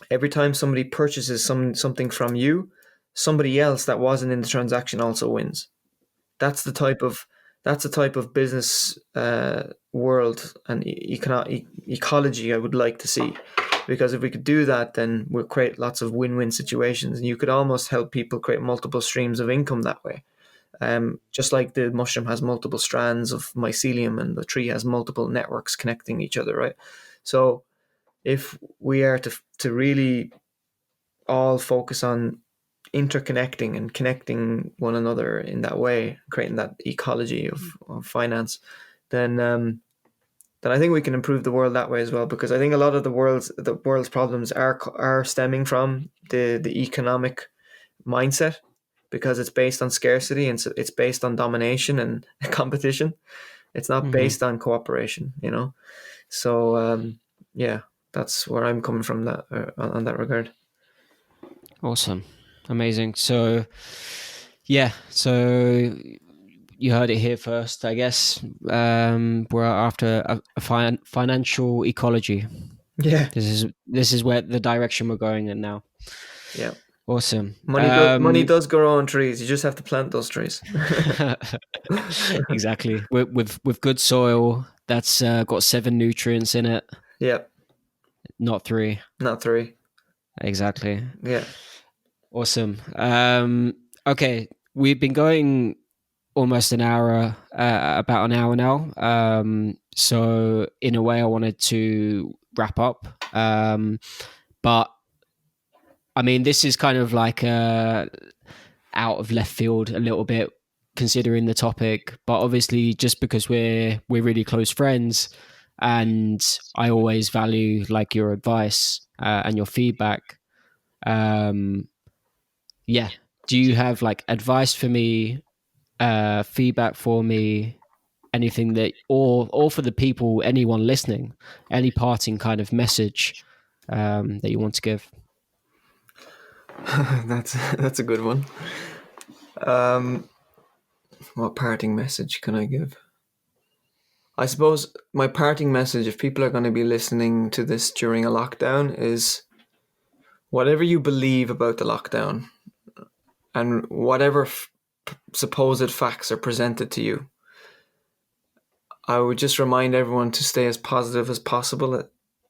every time somebody purchases something from you, somebody else that wasn't in the transaction also wins. That's the type of that's the type of business world and ecology I would like to see. Because if we could do that, then we'll create lots of win-win situations, and you could almost help people create multiple streams of income that way. Just like the mushroom has multiple strands of mycelium and the tree has multiple networks connecting each other, right? So if we are to really all focus on interconnecting and connecting one another in that way, creating that ecology of finance, then then I think we can improve the world that way as well. Because I think a lot of the world's problems are stemming from the economic mindset, because it's based on scarcity and it's based on domination and competition. It's not Hmm. based on cooperation, you know. So yeah, that's where I'm coming from that on that regard. Awesome. Amazing. So, yeah. So you heard it here first, I guess. We're after a financial ecology. Yeah, This is where the direction we're going in now. yeah. Awesome. Money does grow on trees. You just have to plant those trees. Exactly. With good soil that's got 7 nutrients in it, Yeah, not 3. not three. Exactly. Yeah. Awesome. Okay, we've been going almost an hour, about an hour now. So in a way, I wanted to wrap up. But I mean, this is kind of like out of left field a little bit, considering the topic. But obviously, just because we're really close friends, and I always value like your advice and your feedback. Um, yeah. Do you have like advice for me, feedback for me, anything that, or for the people, anyone listening, any parting kind of message that you want to give? That's a good one. Um, what parting message can I give? I suppose my parting message, if people are going to be listening to this during a lockdown, is whatever you believe about the lockdown and whatever supposed facts are presented to you, I would just remind everyone to stay as positive as possible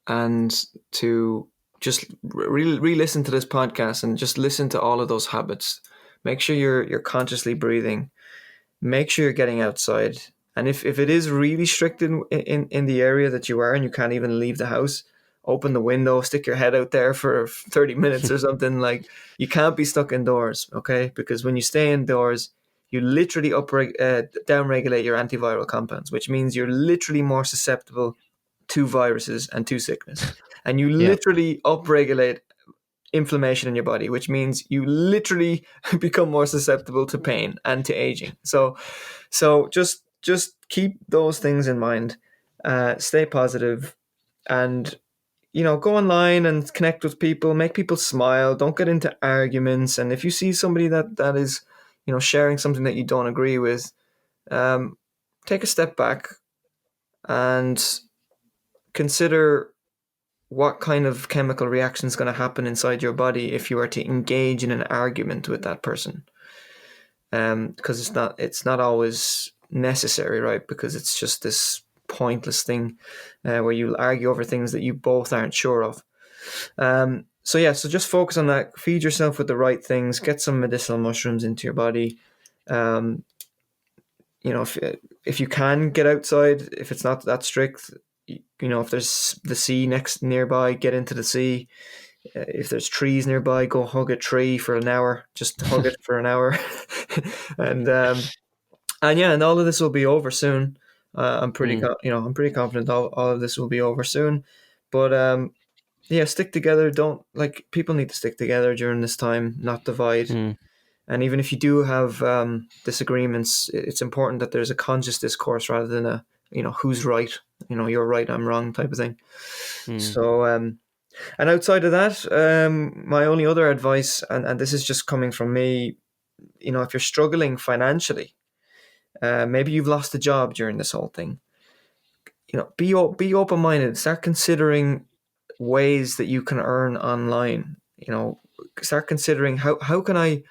and to just re-listen to this podcast and just listen to all of those habits. Make sure you're consciously breathing. Make sure you're getting outside. And if it is really strict in the area that you are and you can't even leave the house, open the window, stick your head out there for 30 minutes or something. Like, you can't be stuck indoors, okay? Because when you stay indoors, you literally downregulate your antiviral compounds, which means you're literally more susceptible to viruses and to sickness. And you Yeah. literally upregulate inflammation in your body, which means you literally become more susceptible to pain and to aging. So just keep those things in mind. Stay positive, and go online and connect with people. Make people smile. Don't get into arguments. And if you see somebody that is, sharing something that you don't agree with, um, take a step back and consider what kind of chemical reaction is going to happen inside your body if you are to engage in an argument with that person. Because it's not always necessary, right? Because it's just this pointless thing where you'll argue over things that you both aren't sure of. So just focus on that. Feed yourself with the right things. Get some medicinal mushrooms into your body. If you can get outside, if it's not that strict, if there's the sea nearby, get into the sea. If there's trees nearby, go hug a tree for an hour. Just hug it for an hour, and all of this will be over soon. I'm pretty confident all of this will be over soon. But stick together. People need to stick together during this time, not divide. And even if you do have disagreements, it's important that there's a conscious discourse rather than a who's right. You're right, I'm wrong type of thing. So and outside of that, my only other advice, and this is just coming from me, if you're struggling financially, maybe you've lost a job during this whole thing. Be open-minded. Start considering ways that you can earn online. Start considering how can I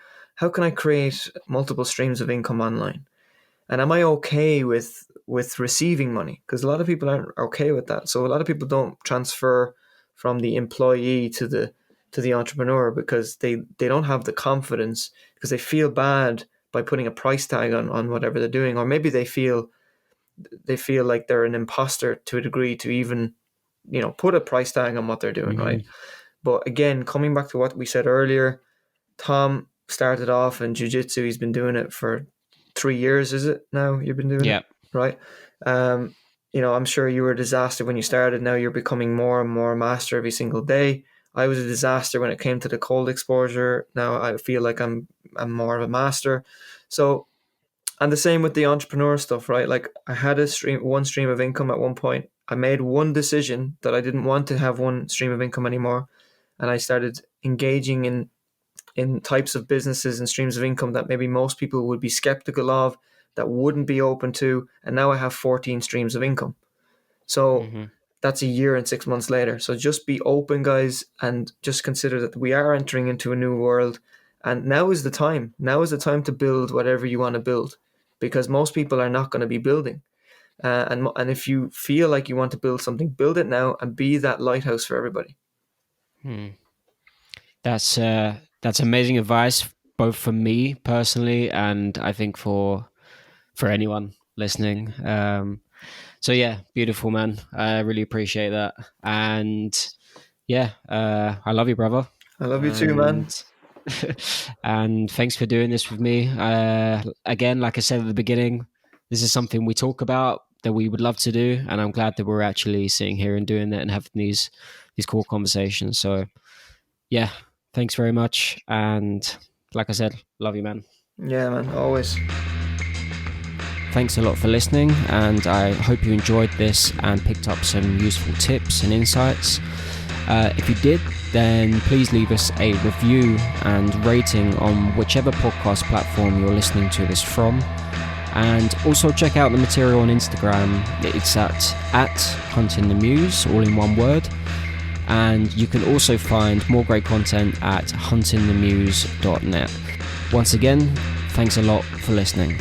create multiple streams of income online, and am I okay with receiving money? Because a lot of people aren't okay with that. So a lot of people don't transfer from the employee to the entrepreneur because they don't have the confidence, because they feel bad by putting a price tag on whatever they're doing, or maybe they feel like they're an imposter to a degree to even put a price tag on what they're doing, right? But again, coming back to what we said earlier, Tom started off in jiu-jitsu. He's been doing it for 3 years, is it now? You've been doing it, right? I'm sure you were a disaster when you started. Now you're becoming more and more a master every single day. I was a disaster when it came to the cold exposure. Now I feel like I'm more of a master. So, and the same with the entrepreneur stuff, right? Like I had one stream of income at one point. I made one decision that I didn't want to have one stream of income anymore, and I started engaging in types of businesses and streams of income that maybe most people would be skeptical of, that wouldn't be open to, and now I have 14 streams of income. So that's a year and 6 months later. So just be open, guys, and just consider that we are entering into a new world, and now is the time. Now is the time to build whatever you want to build, because most people are not going to be building. And if you feel like you want to build something, build it now and be that lighthouse for everybody. That's amazing advice, both for me personally, and I think for anyone listening. So yeah, beautiful, man. I really appreciate that. And yeah, I love you, brother. I love you too, man. And thanks for doing this with me. Again, like I said at the beginning, this is something we talk about that we would love to do, and I'm glad that we're actually sitting here and doing it and having these cool conversations. So yeah, thanks very much. And like I said, love you, man. Yeah, man, always. Thanks a lot for listening, and I hope you enjoyed this and picked up some useful tips and insights. If you did, then please leave us a review and rating on whichever podcast platform you're listening to this from. And also check out the material on Instagram. It's at Hunting the Muse, all in one word. And you can also find more great content at huntingthemuse.net. Once again, thanks a lot for listening.